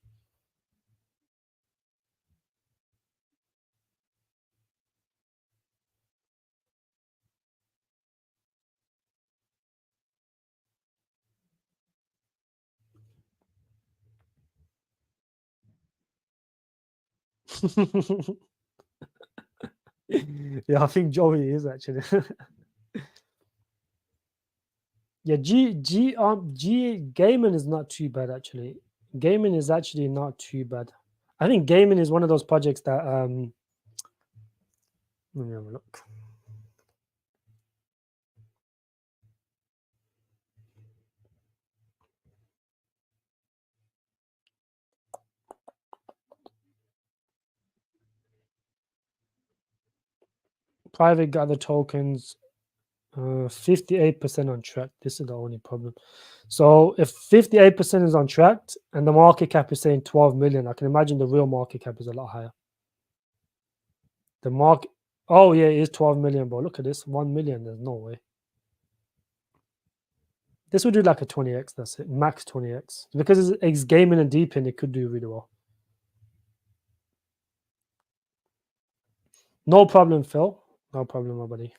Yeah, I think Joey is actually. Yeah, G gaming is not too bad actually. Gaming is actually not too bad. I think gaming is one of those projects that let me have a look. Private gather tokens, 58% on track. This is the only problem. So if 58% is on track and the market cap is saying 12 million, I can imagine the real market cap is a lot higher. The market, oh yeah, it is 12 million, bro. Look at this, 1 million. There's no way. This would do like a 20x. That's it, max 20x. Because it's gaming and deepin, it could do really well. No problem, Phil. No problem, my buddy.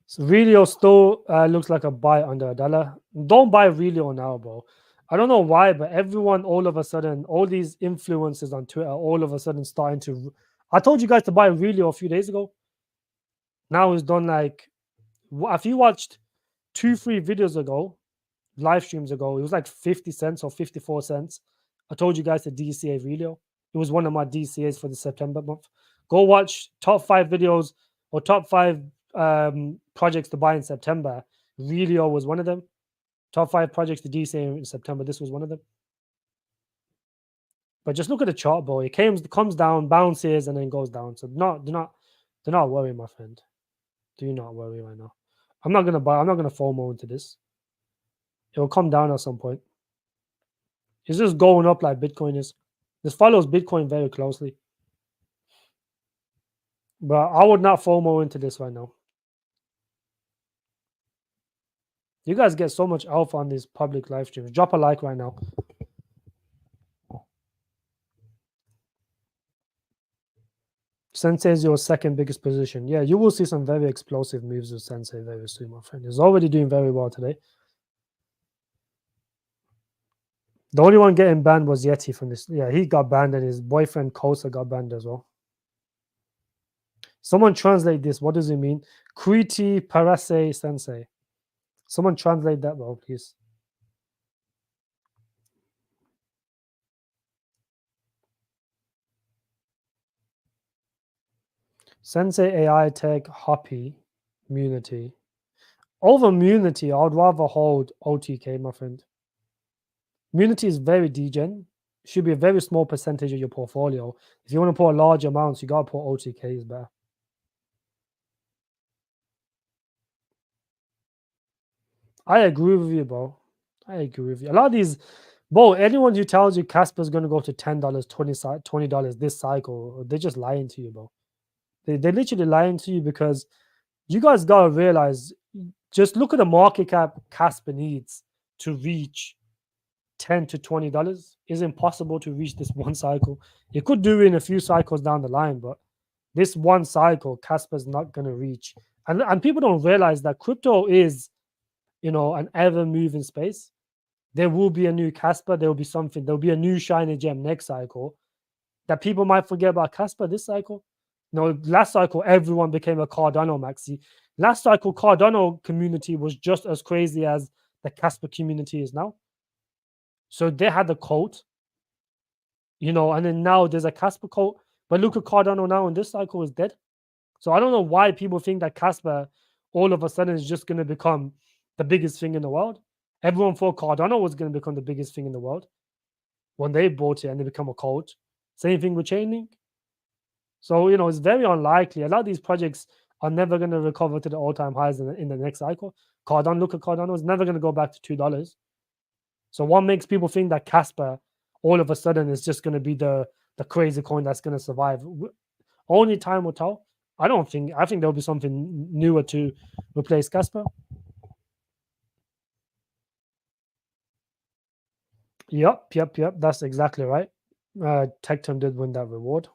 So Relio still looks like a buy under $1. Don't buy Relio now, bro. I don't know why, but everyone all of a sudden, all these influencers on Twitter, all of a sudden starting to. I told you guys to buy Relio a few days ago. Now it's done like, if you watched 2-3 videos ago, live streams ago, it was like 50 cents or 54 cents. I told you guys to DCA Relio. It was one of my DCAs for the September month. Go watch top 5 videos or top 5 projects to buy in September. Relio was one of them. Top 5 projects to DCA in September. This was one of them. But just look at the chart, boy. It comes down, bounces, and then goes down. So do not worry, my friend. Do not worry right now. I'm not gonna FOMO into this. It will come down at some point. It's just going up like Bitcoin is. This follows Bitcoin very closely. But I would not FOMO into this right now. You guys get so much alpha on these public live streams. Drop a like right now. Sensei is your second biggest position. Yeah, you will see some very explosive moves with Sensei very soon, my friend. He's already doing very well today. The only one getting banned was Yeti from this. Yeah, he got banned and his boyfriend Kosa got banned as well. Someone translate this. What does it mean? Kuiti Parase Sensei. Someone translate that, bro, please. Sensei AI tech Hoppy Munity. Over Munity, I would rather hold OTK, my friend. Munity is very degen. Should be a very small percentage of your portfolio. If you want to put large amounts, you gotta put OTK is better. I agree with you, bro. I agree with you. A lot of these, bro, anyone who tells you Kaspa is gonna go to $10, $20 this cycle, they're just lying to you, bro. They're literally lying to you because you guys gotta realize, just look at the market cap Kaspa needs to reach $10 to $20. It's impossible to reach this one cycle. It could do it in a few cycles down the line, but this one cycle, Casper's not going to reach. And people don't realize that crypto is, an ever moving space. There will be a new Casper. There will be something. There will be a new shiny gem next cycle that people might forget about Casper this cycle. Last cycle, everyone became a Cardano maxi. Last cycle, Cardano community was just as crazy as the Casper community is now. So they had the cult, and then now there's a Casper cult. But look at Cardano now, and this cycle is dead. So I don't know why people think that Casper all of a sudden is just going to become the biggest thing in the world. Everyone thought Cardano was going to become the biggest thing in the world when they bought it and they become a cult. Same thing with Chainlink. So, it's very unlikely. A lot of these projects are never going to recover to the all-time highs in the next cycle. Look at Cardano, is never going to go back to $2. So what makes people think that Casper all of a sudden is just going to be the crazy coin that's going to survive? Only time will tell. I think there'll be something newer to replace Casper. Yep. That's exactly right. Tectum did win that reward.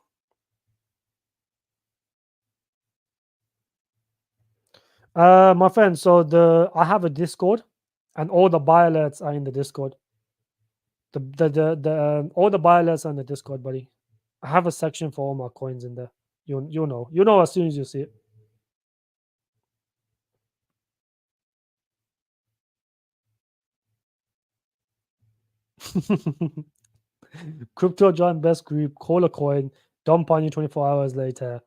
My friend, so I have a Discord, and all the buy alerts are in the Discord. All the buy alerts are in the Discord, buddy. I have a section for all my coins in there. You'll know as soon as you see it. Crypto join best group, call a coin, dump on you 24 hours later.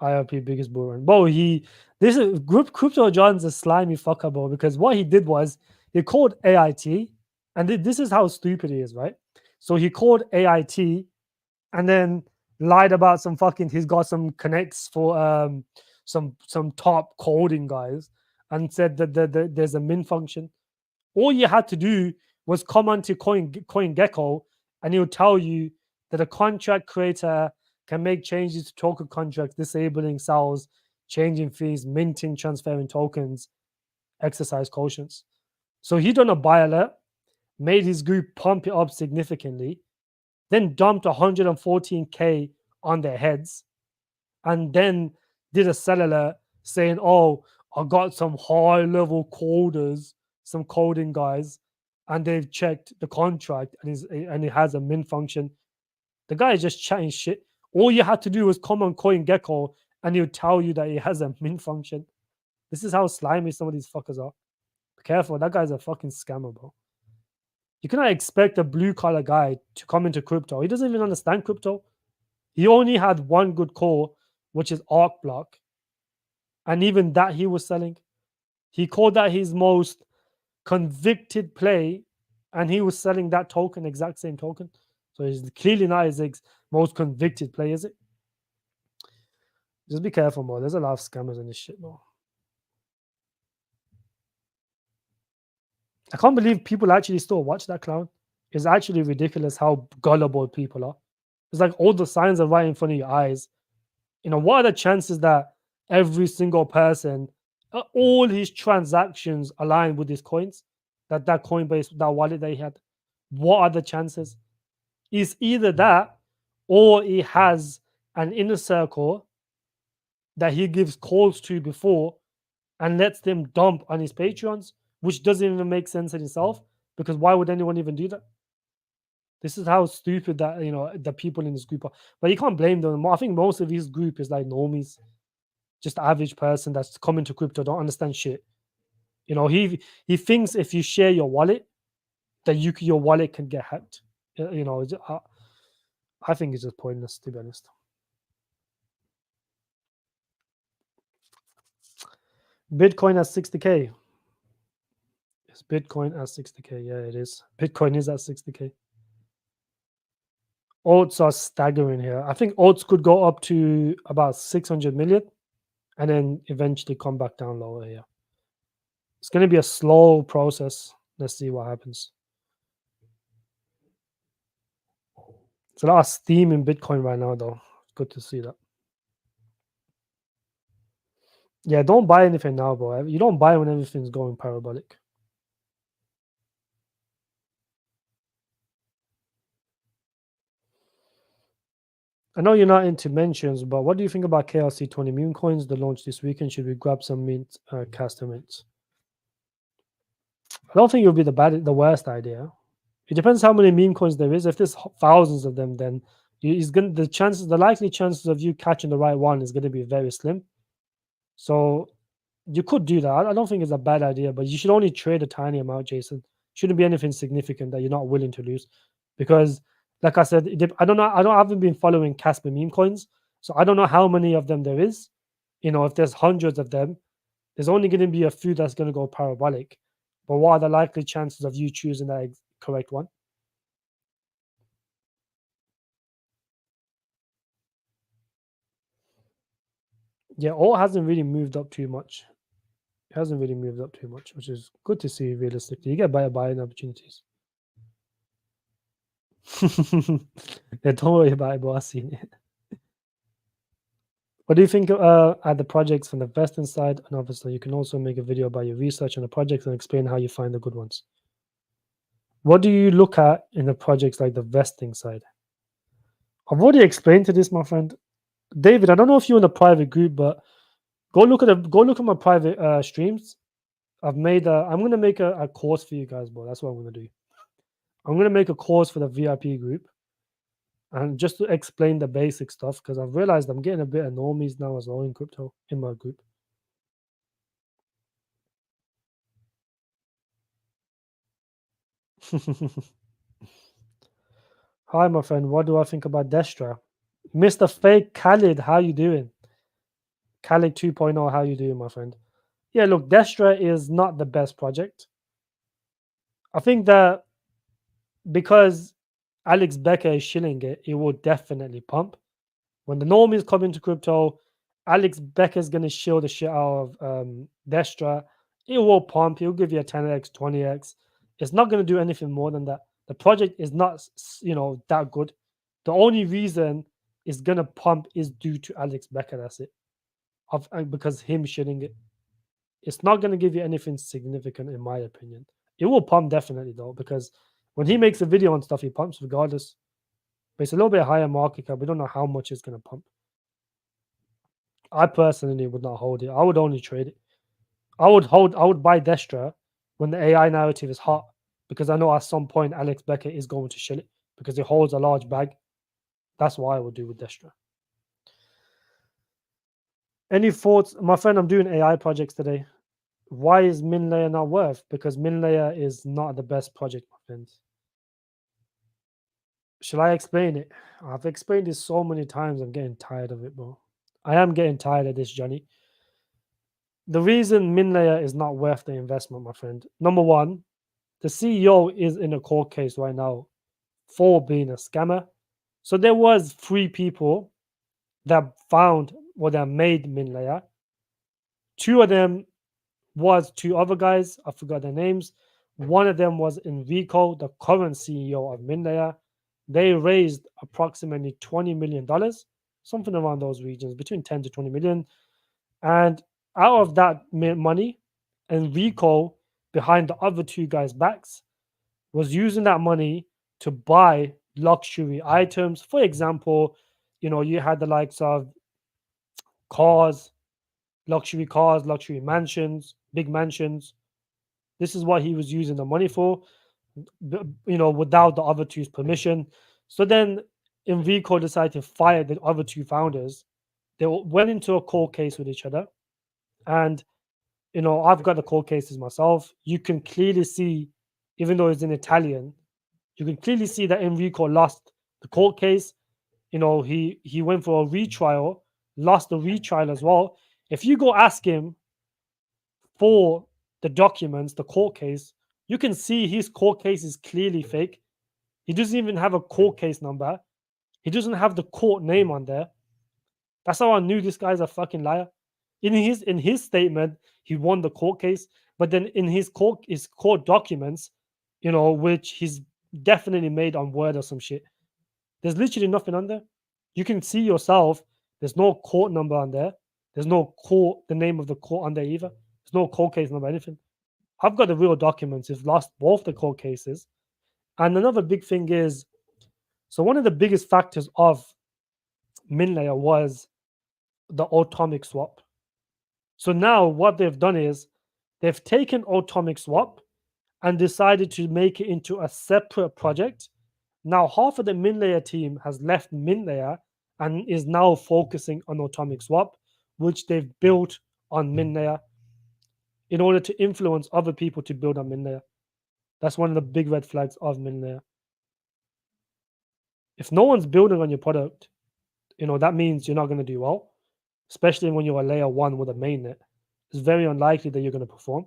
IRP biggest bull run. Bro, this is Crypto John's a slimy fucker, bro, because what he did was he called AIT, and this is how stupid he is, right? So he called AIT and then lied about he's got some connects for some top coding guys, and said that there's a min function. All you had to do was come onto CoinGecko, and he'll tell you that a contract creator can make changes to token contracts, disabling sales, changing fees, minting, transferring tokens, exercise quotients. So he done a buy alert, made his group pump it up significantly, then dumped 114K on their heads, and then did a sell alert saying, "Oh, I got some high level coders, some coding guys, and they've checked the contract and it has a min function." The guy is just chatting shit. All you had to do was come on CoinGecko and he'll tell you that it has a min function. This is how slimy some of these fuckers are. Be careful, that guy's a fucking scammer, bro. You cannot expect a blue collar guy to come into crypto. He doesn't even understand crypto. He only had one good call, which is ARC block. And even that he was selling. He called that his most convicted play, and he was selling that token, exact same token. So he's clearly not his most convicted play, is it? Just be careful, bro. There's a lot of scammers in this shit, bro. I can't believe people actually still watch that clown. It's actually ridiculous how gullible people are. It's like all the signs are right in front of your eyes. What are the chances that every single person, all his transactions align with his coins, that Coinbase, that wallet they had? What are the chances? It's either that, or he has an inner circle that he gives calls to before and lets them dump on his Patreons, which doesn't even make sense in itself, because why would anyone even do that? This is how stupid that the people in this group are. But you can't blame them. I think most of his group is like normies, just average person that's coming to crypto, don't understand shit. He thinks if you share your wallet, that your wallet can get hacked. I think it's just pointless, to be honest. Bitcoin at 60K. Is Bitcoin at 60K? Yeah, it is. Bitcoin is at 60K. Alts are staggering here. I think alts could go up to about 600 million and then eventually come back down lower here. It's going to be a slow process. Let's see what happens. It's a lot of steam in Bitcoin right now, though. It's good to see that. Yeah, don't buy anything now, bro. You don't buy when everything's going parabolic. I know you're not into mentions, but what do you think about KLC 20 meme coins? The launch this weekend. Should we grab some mint caster mints? I don't think it would be the worst idea. It depends how many meme coins there is. If there's thousands of them, then the likely chances of you catching the right one is going to be very slim. So you could do that. I don't think it's a bad idea, but you should only trade a tiny amount, Jason. Shouldn't be anything significant that you're not willing to lose, because, like I said, I don't know. I haven't been following Kaspa meme coins, so I don't know how many of them there is. If there's hundreds of them, there's only going to be a few that's going to go parabolic. But what are the likely chances of you choosing that correct one? Yeah, alt hasn't really moved up too much. It hasn't really moved up too much, which is good to see. Realistically, you get better buying opportunities. Yeah, don't worry about it, but I've seen it. What do you think are the projects from the vesting side? And obviously, you can also make a video about your research on the projects and explain how you find the good ones. What do you look at in the projects like the vesting side? I've already explained to this, my friend David. I don't know if you're in a private group, but go look at my private streams. I'm gonna make a course for you guys, bro. That's what I'm gonna do. I'm gonna make a course for the VIP group, and just to explain the basic stuff, because I've realized I'm getting a bit of normies now as well in crypto in my group. Hi, my friend. What do I think about Destra? Mr. Fake Khalid, how you doing? Khalid 2.0, how you doing, my friend? Yeah, look, Destra is not the best project. I think that because Alex Becker is shilling it, it will definitely pump. When the normies come into crypto, Alex Becker's going to shill the shit out of Destra. It will pump. He'll give you a 10x, 20x. It's not going to do anything more than that. The project is not, that good. The only reason it's going to pump is due to Alex Becker. That's it. Because him shilling it. It's not going to give you anything significant, in my opinion. It will pump definitely, though, because when he makes a video and stuff, he pumps regardless. But it's a little bit higher market cap. We don't know how much it's going to pump. I personally would not hold it. I would only trade it. I would buy Destra when the AI narrative is hot, because I know at some point Alex Becker is going to shill it because he holds a large bag. That's what I would do with Destra. Any thoughts? My friend, I'm doing AI projects today. Why is MinLayer not worth? Because MinLayer is not the best project, my friends. Shall I explain it? I've explained this so many times. I'm getting tired of it, bro. I am getting tired of this, Johnny. The reason MinLayer is not worth the investment, my friend. Number one, the CEO is in a court case right now for being a scammer. So there was 3 people that found or that made MinLayer. 2 of them was 2 other guys. I forgot their names. One of them was Enrico, the current CEO of MinLayer. They raised approximately $20 million, something around those regions, between 10 to 20 million. And out of that money, Enrico, behind the other 2 guys' backs, was using that money to buy luxury items. For example, you had the likes of cars, luxury mansions, big mansions. This is what he was using the money for, without the other 2's permission. So then Enrico decided to fire the other 2 founders. They went into a court case with each other. And, I've got the court cases myself. You can clearly see, even though it's in Italian, you can clearly see that Enrico lost the court case. He went for a retrial, lost the retrial as well. If you go ask him for the documents, the court case, you can see his court case is clearly fake. He doesn't even have a court case number. He doesn't have the court name on there. That's how I knew this guy's a fucking liar. In his statement, he won the court case, but then in his court documents, which he's definitely made on Word or some shit, there's literally nothing on there. You can see yourself. There's no court number on there. There's no the name of the court on there either. There's no court case number, anything. I've got the real documents. He's lost both the court cases. And another big thing is, so one of the biggest factors of MinLayer was the atomic swap. So now what they've done is they've taken atomic swap and decided to make it into a separate project. Now half of the MinLayer team has left MinLayer and is now focusing on atomic swap, which they've built on MinLayer in order to influence other people to build on MinLayer. That's one of the big red flags of MinLayer. If no one's building on your product, that means you're not going to do well, especially when you're a layer one with a mainnet. It's very unlikely that you're going to perform.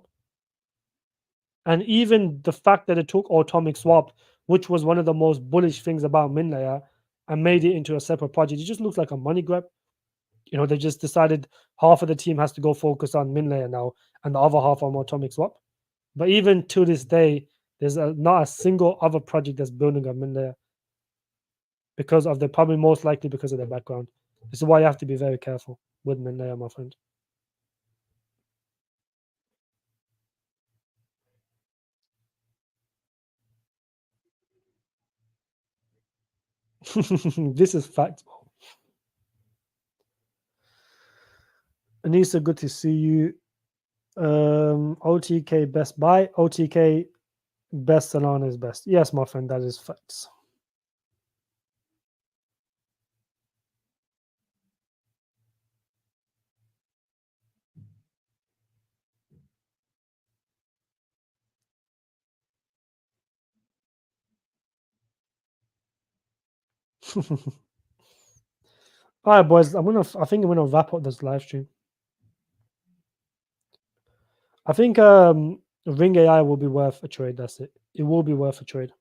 And even the fact that it took atomic swap, which was one of the most bullish things about MinLayer, and made it into a separate project, it just looks like a money grab. They just decided half of the team has to go focus on MinLayer now, and the other half on atomic swap. But even to this day, there's not a single other project that's building on MinLayer because of probably most likely because of their background. This is why you have to be very careful with MinLayer, my friend. This is facts. Anissa, good to see you. OTK best buy. OTK best Solana is best. Yes, my friend, that is facts. All right, boys. I think I'm gonna wrap up this live stream. I think Ring AI will be worth a trade. That's it. It will be worth a trade.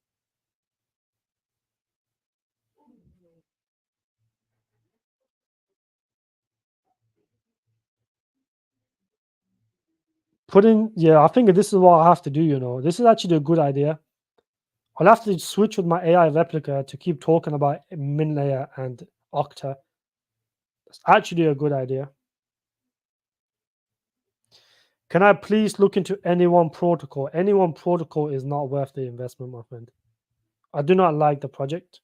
I think this is what I have to do. This is actually a good idea. I'll have to switch with my AI replica to keep talking about MinLayer and Octa. It's actually a good idea. Can I please look into any one protocol? Any one protocol is not worth the investment, my friend. I do not like the project.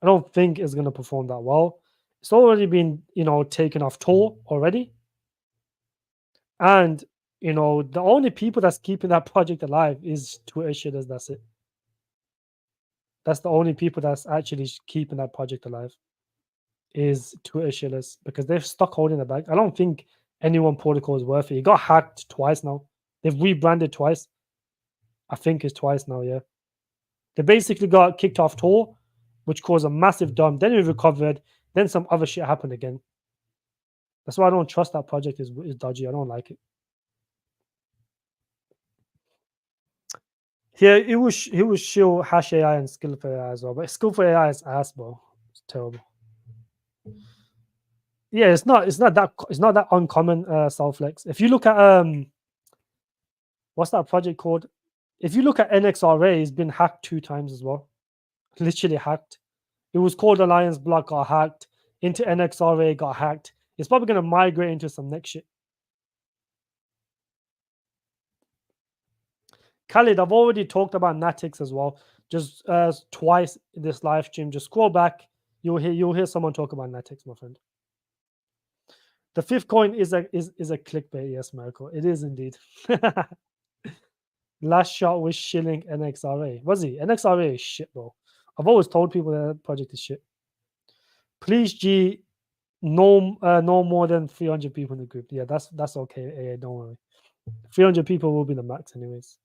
I don't think it's going to perform that well. It's already been, taken off tour already. And, the only people that's keeping that project alive is Twitter shitters. That's it. That's the only people that's actually keeping that project alive is Twitter shitters because they've stuck holding the bag. I don't think any one protocol is worth it. It got hacked twice now. They've rebranded twice. I think it's twice now, yeah. They basically got kicked off tour, which caused a massive dump. Then it recovered. Then some other shit happened again. That's why I don't trust that project. Is dodgy. I don't like it. Yeah, it was shield hash AI and skillful AI as well, but skillful AI is ass, bro. It's terrible. Yeah, it's not that uncommon. Self-flex. If you look at what's that project called? If you look at NXRA, it's been hacked 2 times as well. Literally hacked. It was called Alliance Block, got hacked. Into NXRA, got hacked. It's probably going to migrate into some next shit. Khalid, I've already talked about Natix as well. Just twice in this live stream. Just scroll back. You'll hear someone talk about Natix, my friend. The fifth coin is a clickbait, yes, Michael. It is indeed. Last shot was shilling NXRA. Was he? NXRA is shit, bro. I've always told people that project is shit. Please, G, no more than 300 people in the group. Yeah, that's okay. Don't worry. 300 people will be the max, anyways.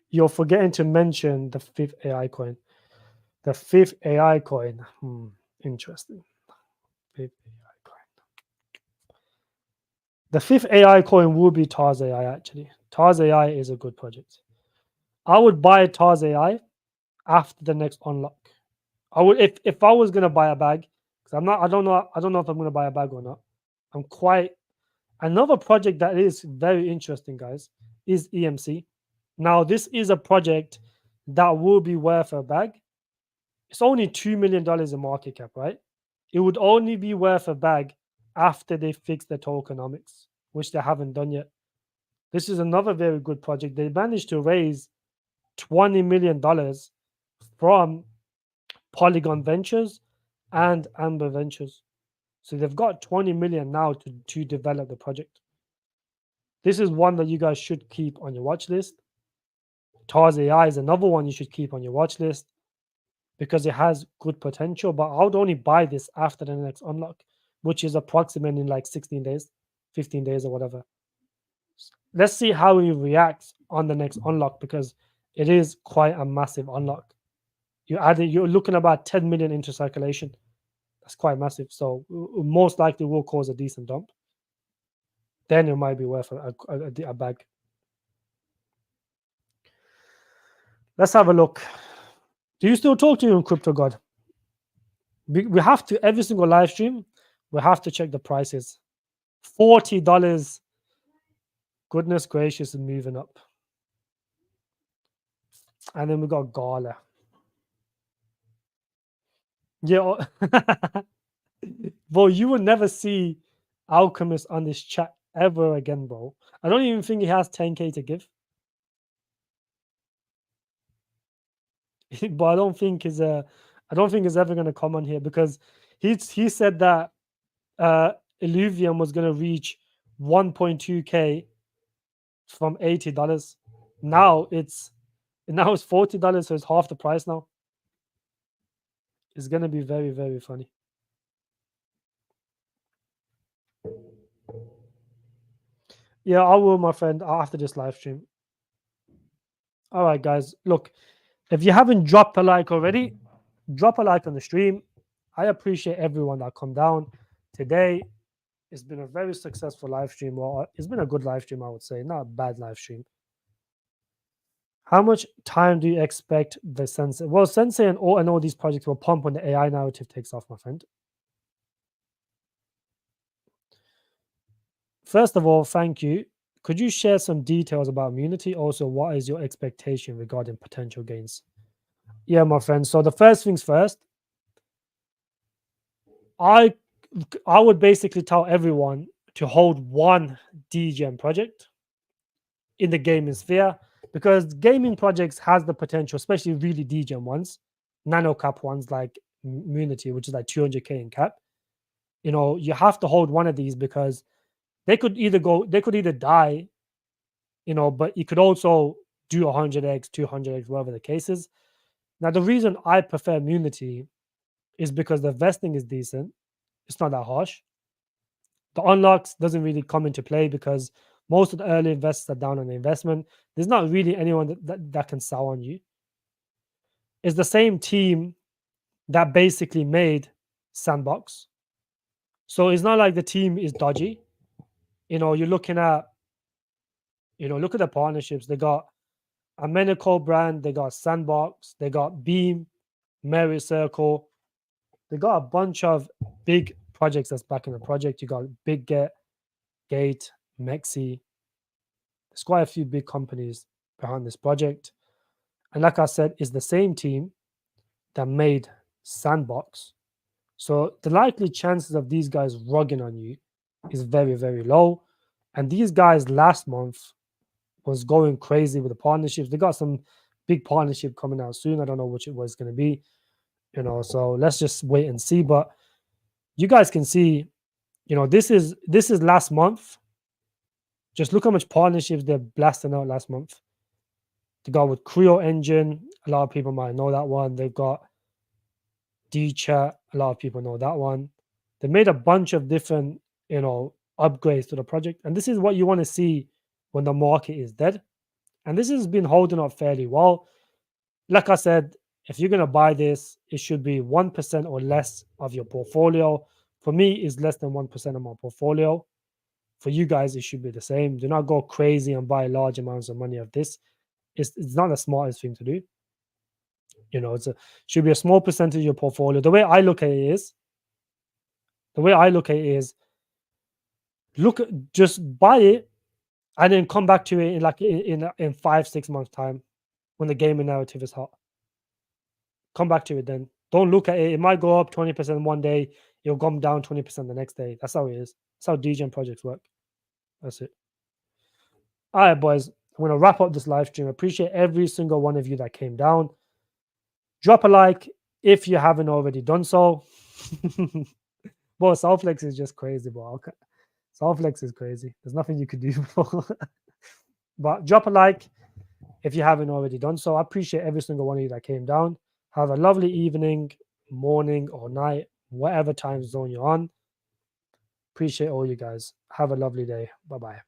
You're forgetting to mention the fifth AI coin. The fifth AI coin. Interesting. Fifth AI coin. The fifth AI coin will be Tars AI, actually. Tars AI is a good project. I would buy Tars AI after the next unlock. I would if I was gonna buy a bag, because I don't know if I'm gonna buy a bag or not. I'm quite another project that is very interesting, guys, is EMC. Now, this is a project that will be worth a bag. It's only $2 million in market cap, right? It would only be worth a bag after they fix the tokenomics, which they haven't done yet. This is another very good project. They managed to raise $20 million from Polygon Ventures, and Amber Ventures. So they've got 20 million now to develop the project. This is one that you guys should keep on your watch list. Dside AI is another one you should keep on your watch list because it has good potential. But I would only buy this after the next unlock, which is approximately in like 16 days, 15 days, or whatever. Let's see how he reacts on the next unlock because it is quite a massive unlock. You're looking about 10 million into circulation. That's quite massive. So most likely will cause a decent dump. Then it might be worth a bag. Let's have a look. Do you still talk to you on Crypto God? We have to, every single live stream, we have to check the prices. $40. Goodness gracious, is moving up. And then we got Gala. Yeah. Bro, you will never see Alchemist on this chat ever again, bro. I don't even think he has 10K to give. But I don't think he's ever gonna come on here because he said that Illuvium was gonna reach 1.2K from $80. Now it's $40, so it's half the price now. It's gonna be very, very funny. Yeah, I will, my friend, after this live stream. All right, guys. Look, if you haven't dropped a like already, drop a like on the stream. I appreciate everyone that come down today. It's been a very successful live stream. Well, it's been a good live stream, I would say, not a bad live stream. How much time do you expect the Sensay? Well, Sensay and all these projects will pump when the AI narrative takes off, my friend. First of all, thank you. Could you share some details about immunity? Also, what is your expectation regarding potential gains? Yeah, my friend. So the first things first, I would basically tell everyone to hold one DGM project in the gaming sphere because gaming projects has the potential, especially really DGM ones, nano cap ones like immunity, which is like 200K in cap. You know, you have to hold one of these because they could either die, you know, but you could also do 100x, 200x, whatever the case is. Now, the reason I prefer immunity is because the vesting is decent. It's not that harsh. The unlocks doesn't really come into play because most of the early investors are down on the investment. There's not really anyone that can sell on you. It's the same team that basically made Sandbox. So it's not like the team is dodgy. You know, you're looking at, look at the partnerships. They got a Medical brand, they got Sandbox, they got Beam, Merit Circle. They got a bunch of big projects that's back in the project. You got Big Gate, Mexi. There's quite a few big companies behind this project. And like I said, it's the same team that made Sandbox. So the likely chances of these guys rugging on you is very, very low. And these guys last month was going crazy with the partnerships. They got some big partnership coming out soon. I don't know which it was going to be, so let's just wait and see. But you guys can see, this is last month. Just look how much partnerships they're blasting out last month. They got with Creo Engine. A lot of people might know that one. They've got DChat. A lot of people know that one. They made a bunch of different, upgrades to the project. And this is what you want to see when the market is dead. And this has been holding up fairly well. Like I said, if you're going to buy this, it should be 1% or less of your portfolio. For me, it's less than 1% of my portfolio. For you guys, it should be the same. Do not go crazy and buy large amounts of money of this. It's not the smartest thing to do. It should be a small percentage of your portfolio. The way I look at it is, just buy it and then come back to it in 5-6 months time when the gaming narrative is hot. Come back to it then. Don't look at it. It might go up 20% one day. It'll come down 20% the next day. That's how it is. That's how DGM projects work. That's it. All right, boys. I'm going to wrap up this live stream. I appreciate every single one of you that came down. Drop a like if you haven't already done so. Well, Soulflex is just crazy, bro. Okay. Soulflex is crazy. There's nothing you could do. But drop a like if you haven't already done so. I appreciate every single one of you that came down. Have a lovely evening, morning, or night, whatever time zone you're on. Appreciate all you guys. Have a lovely day. Bye bye.